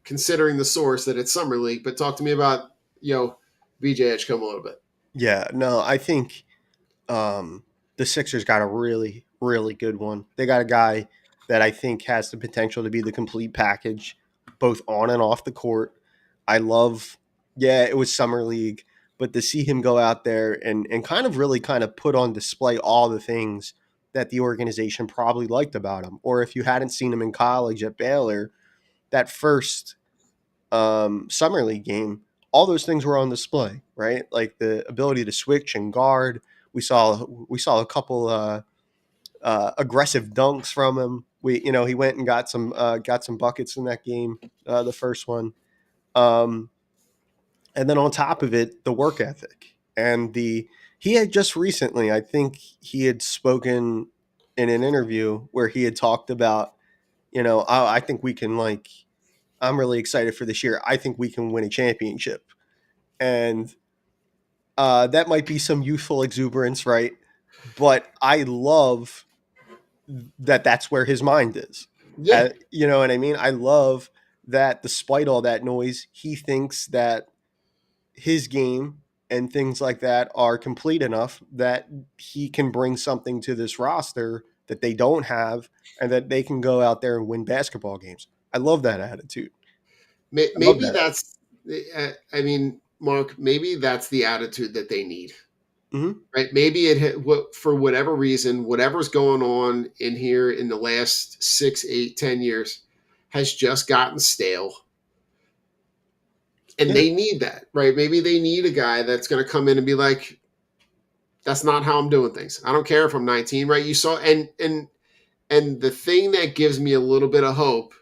considering the source that it's Summer League, but talk to me about, VJ Edgecombe a little bit. Yeah, no, I think the Sixers got a really, really good one. They got a guy that I think has the potential to be the complete package, both on and off the court. I love, yeah, it was Summer League, but to see him go out there and kind of really kind of put on display all the things that the organization probably liked about him. Or if you hadn't seen him in college at Baylor, that first Summer League game, all those things were on display, right? Like the ability to switch and guard. We saw a couple aggressive dunks from him. He went and got some buckets in that game, the first one, and then on top of it, the work ethic and he had just recently, I think he had spoken in an interview where he had talked about, I think we can like. I'm really excited for this year. I think we can win a championship. And that might be some youthful exuberance, right? But I love that that's where his mind is. Yeah. You know what I mean? I love that despite all that noise, he thinks that his game and things like that are complete enough that he can bring something to this roster that they don't have and that they can go out there and win basketball games. I love that attitude. I love Maybe that. that's, I mean, Mark, maybe that's the attitude that they need. Mm-hmm. Right? Maybe for whatever reason, whatever's going on in here in the last 6, 8, 10 years has just gotten stale. And Yeah. they need that, right? Maybe they need a guy that's going to come in and be like, that's not how I'm doing things. I don't care if I'm 19, right? You saw, and the thing that gives me a little bit of hope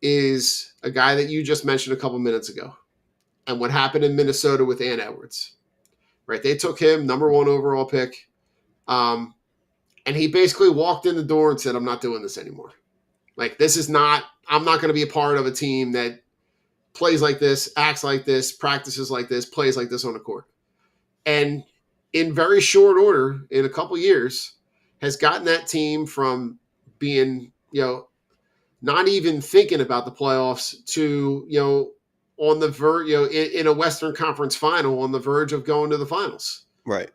is a guy that you just mentioned a couple minutes ago, and what happened in Minnesota with Ant Edwards, right? They took him #1 overall pick, and he basically walked in the door and said, "I'm not doing this anymore. Like this is not. I'm not going to be a part of a team that plays like this, acts like this, practices like this, plays like this on the court." And in very short order, in a couple years, has gotten that team from being, not even thinking about the playoffs to, on the verge, in a Western Conference final, on the verge of going to the finals. Right.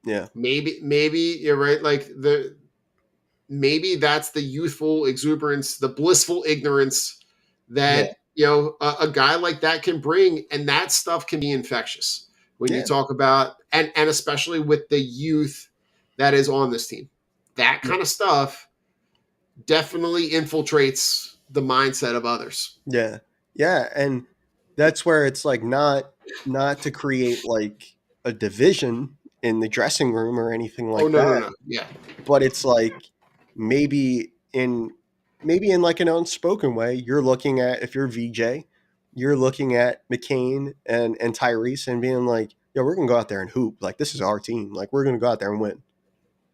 Yeah. Maybe you're right. Like maybe that's the youthful exuberance, the blissful ignorance Yeah. that a guy like that can bring, and that stuff can be infectious when you Yeah. talk about, and especially with the youth that is on this team. That Yeah. kind of stuff definitely infiltrates the mindset of others. Yeah. Yeah. And that's where it's like not to create like a division in the dressing room or anything Oh, like no, no, that, no. Yeah. but it's like maybe in like an unspoken way, you're looking at, if you're VJ, you're looking at McCain and Tyrese and being like, yo, we're gonna go out there and hoop. Like, this is our team. Like, we're gonna go out there and win.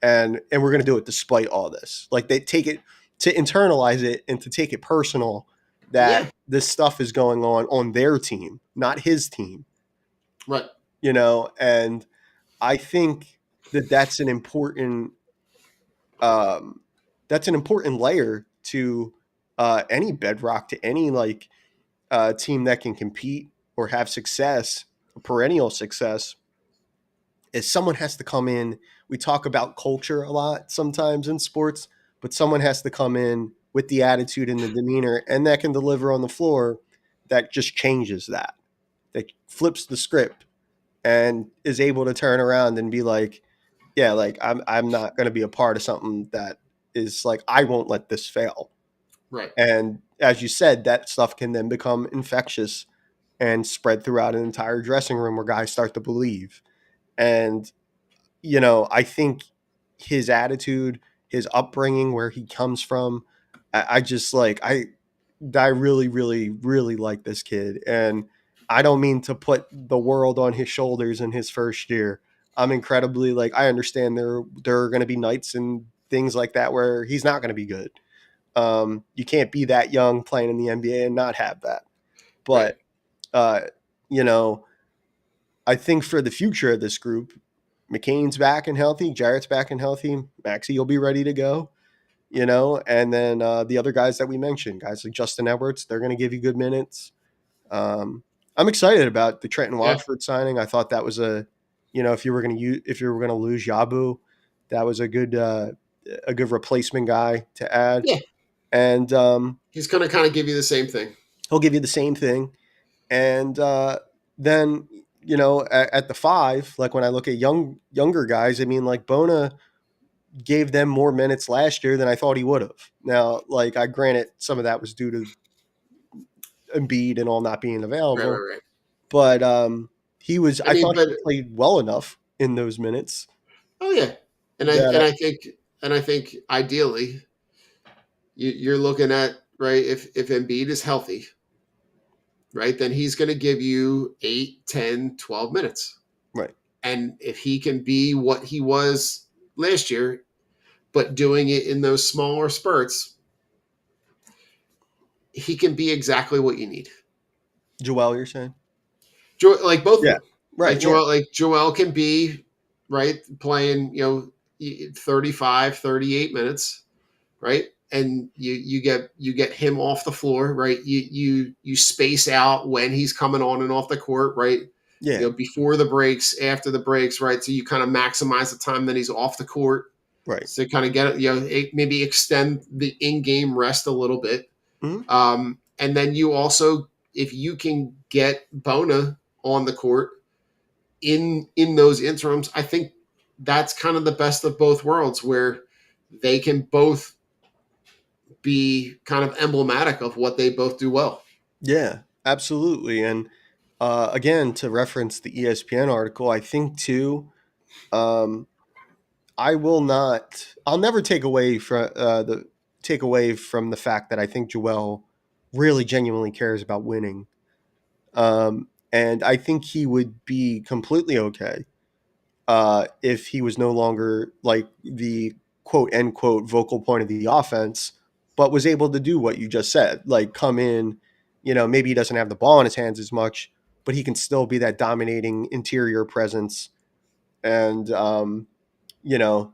And we're gonna do it despite all this. Like, they take it to internalize it and to take it personal that Yeah. this stuff is going on their team, not his team, Right. and I think that um, that's an important layer to any bedrock, to any like team that can compete or have success, perennial success, is someone has to come in. We talk about culture a lot sometimes in sports, but someone has to come in with the attitude and the demeanor, and that can deliver on the floor. That just changes that flips the script and is able to turn around and be like, yeah, like I'm not going to be a part of something that is like, I won't let this fail. Right. And as you said, that stuff can then become infectious and spread throughout an entire dressing room where guys start to believe. And I think his attitude, his upbringing, where he comes from, I just like I really, really, really like this kid, and I don't mean to put the world on his shoulders in his first year. I'm incredibly like, I understand there are going to be nights and things like that where he's not going to be good. You can't be that young playing in the NBA and not have that. Right. But uh, you know, I think for the future of this group, McCain's back and healthy, Jarrett's back and healthy, Maxey will be ready to go. And then the other guys that we mentioned, guys like Justin Edwards, they're going to give you good minutes. I'm excited about the Trenton Yeah. Watford signing. I thought that was if you were going to lose Yabu, that was a good replacement guy to add, Yeah. and He's going to kind of give you the same thing. he'll give you the same thing. And then at the five, like when I look at younger guys, I mean, like Bona gave them more minutes last year than I thought he would have. Now, like, I granted some of that was due to Embiid and all not being Right, right, available, right. but I I mean, thought but he played well enough in those minutes oh yeah, and I that and I think and I think ideally you're looking at, right, if Embiid is healthy, right, then he's going to give you 8, 10, 12 minutes. right, And if he can be what he was last year, but doing it in those smaller spurts, he can be exactly what you need. Joel, you're saying, Like both of yeah, them. right, yeah, Like Joel can be, right, playing, 35, 38 minutes, right? And you get him off the floor, right? You space out when he's coming on and off the court, right? yeah, Before the breaks, after the breaks, right? So you kind of maximize the time that he's off the court. right, So kind of get it, maybe extend the in-game rest a little bit. hmm, And then you also, if you can get Bona on the court in those interims, I think that's kind of the best of both worlds, where they can both be kind of emblematic of what they both do well. yeah, absolutely. And again, to reference the ESPN article, I think too. Um, I'll never take away from the fact that I think Joel really genuinely cares about winning. And I think he would be completely okay if he was no longer like the quote end quote vocal point of the offense, but was able to do what you just said, like come in, maybe he doesn't have the ball in his hands as much, but he can still be that dominating interior presence and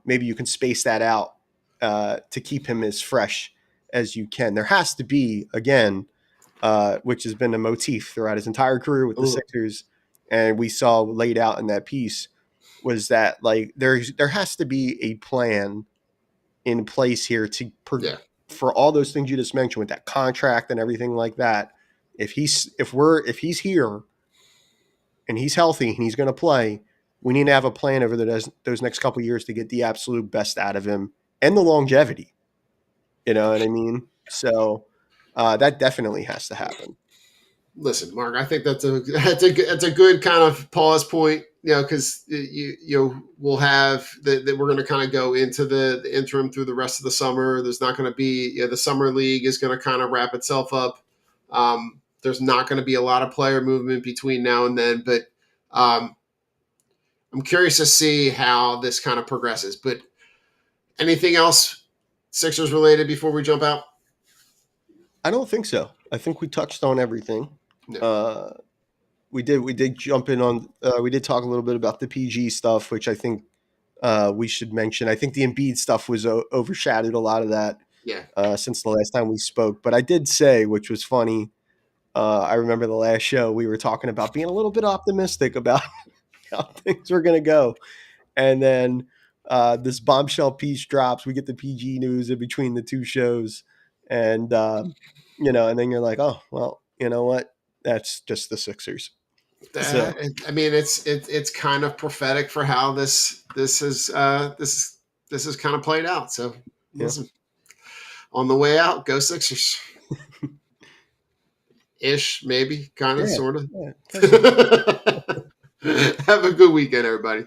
maybe you can space that out to keep him as fresh as you can. There has to be, again, which has been a motif throughout his entire career with the Ooh. Sixers, and we saw laid out in that piece, was that like there has to be a plan in place here Yeah. for all those things you just mentioned with that contract and everything like that. If he's here and he's healthy and he's going to play, we need to have a plan over those next couple of years to get the absolute best out of him and the longevity. You know what I mean? So that definitely has to happen. Listen, Mark, I think that's a good kind of pause point, because we'll have that we're going to kind of go into the interim through the rest of the summer. There's not going to be the summer league is going to kind of wrap itself up. There's not going to be a lot of player movement between now and then, but I'm curious to see how this kind of progresses. But anything else Sixers related before we jump out? I don't think so. I think we touched on everything. No. We did jump in on. We did talk a little bit about the PG stuff, which I think we should mention. I think the Embiid stuff was overshadowed a lot of that. Yeah. Since the last time we spoke, but I did say, which was funny. I remember the last show we were talking about being a little bit optimistic about how things were going to go, and then this bombshell piece drops. We get the PG news in between the two shows, and and then you're like, oh well, you know what? That's just the Sixers. So I mean, it's kind of prophetic for how this is kind of played out. So yeah. listen, on the way out, go Sixers. Ish, maybe, kind of, Yeah, sort of. yeah. Have a good weekend, everybody.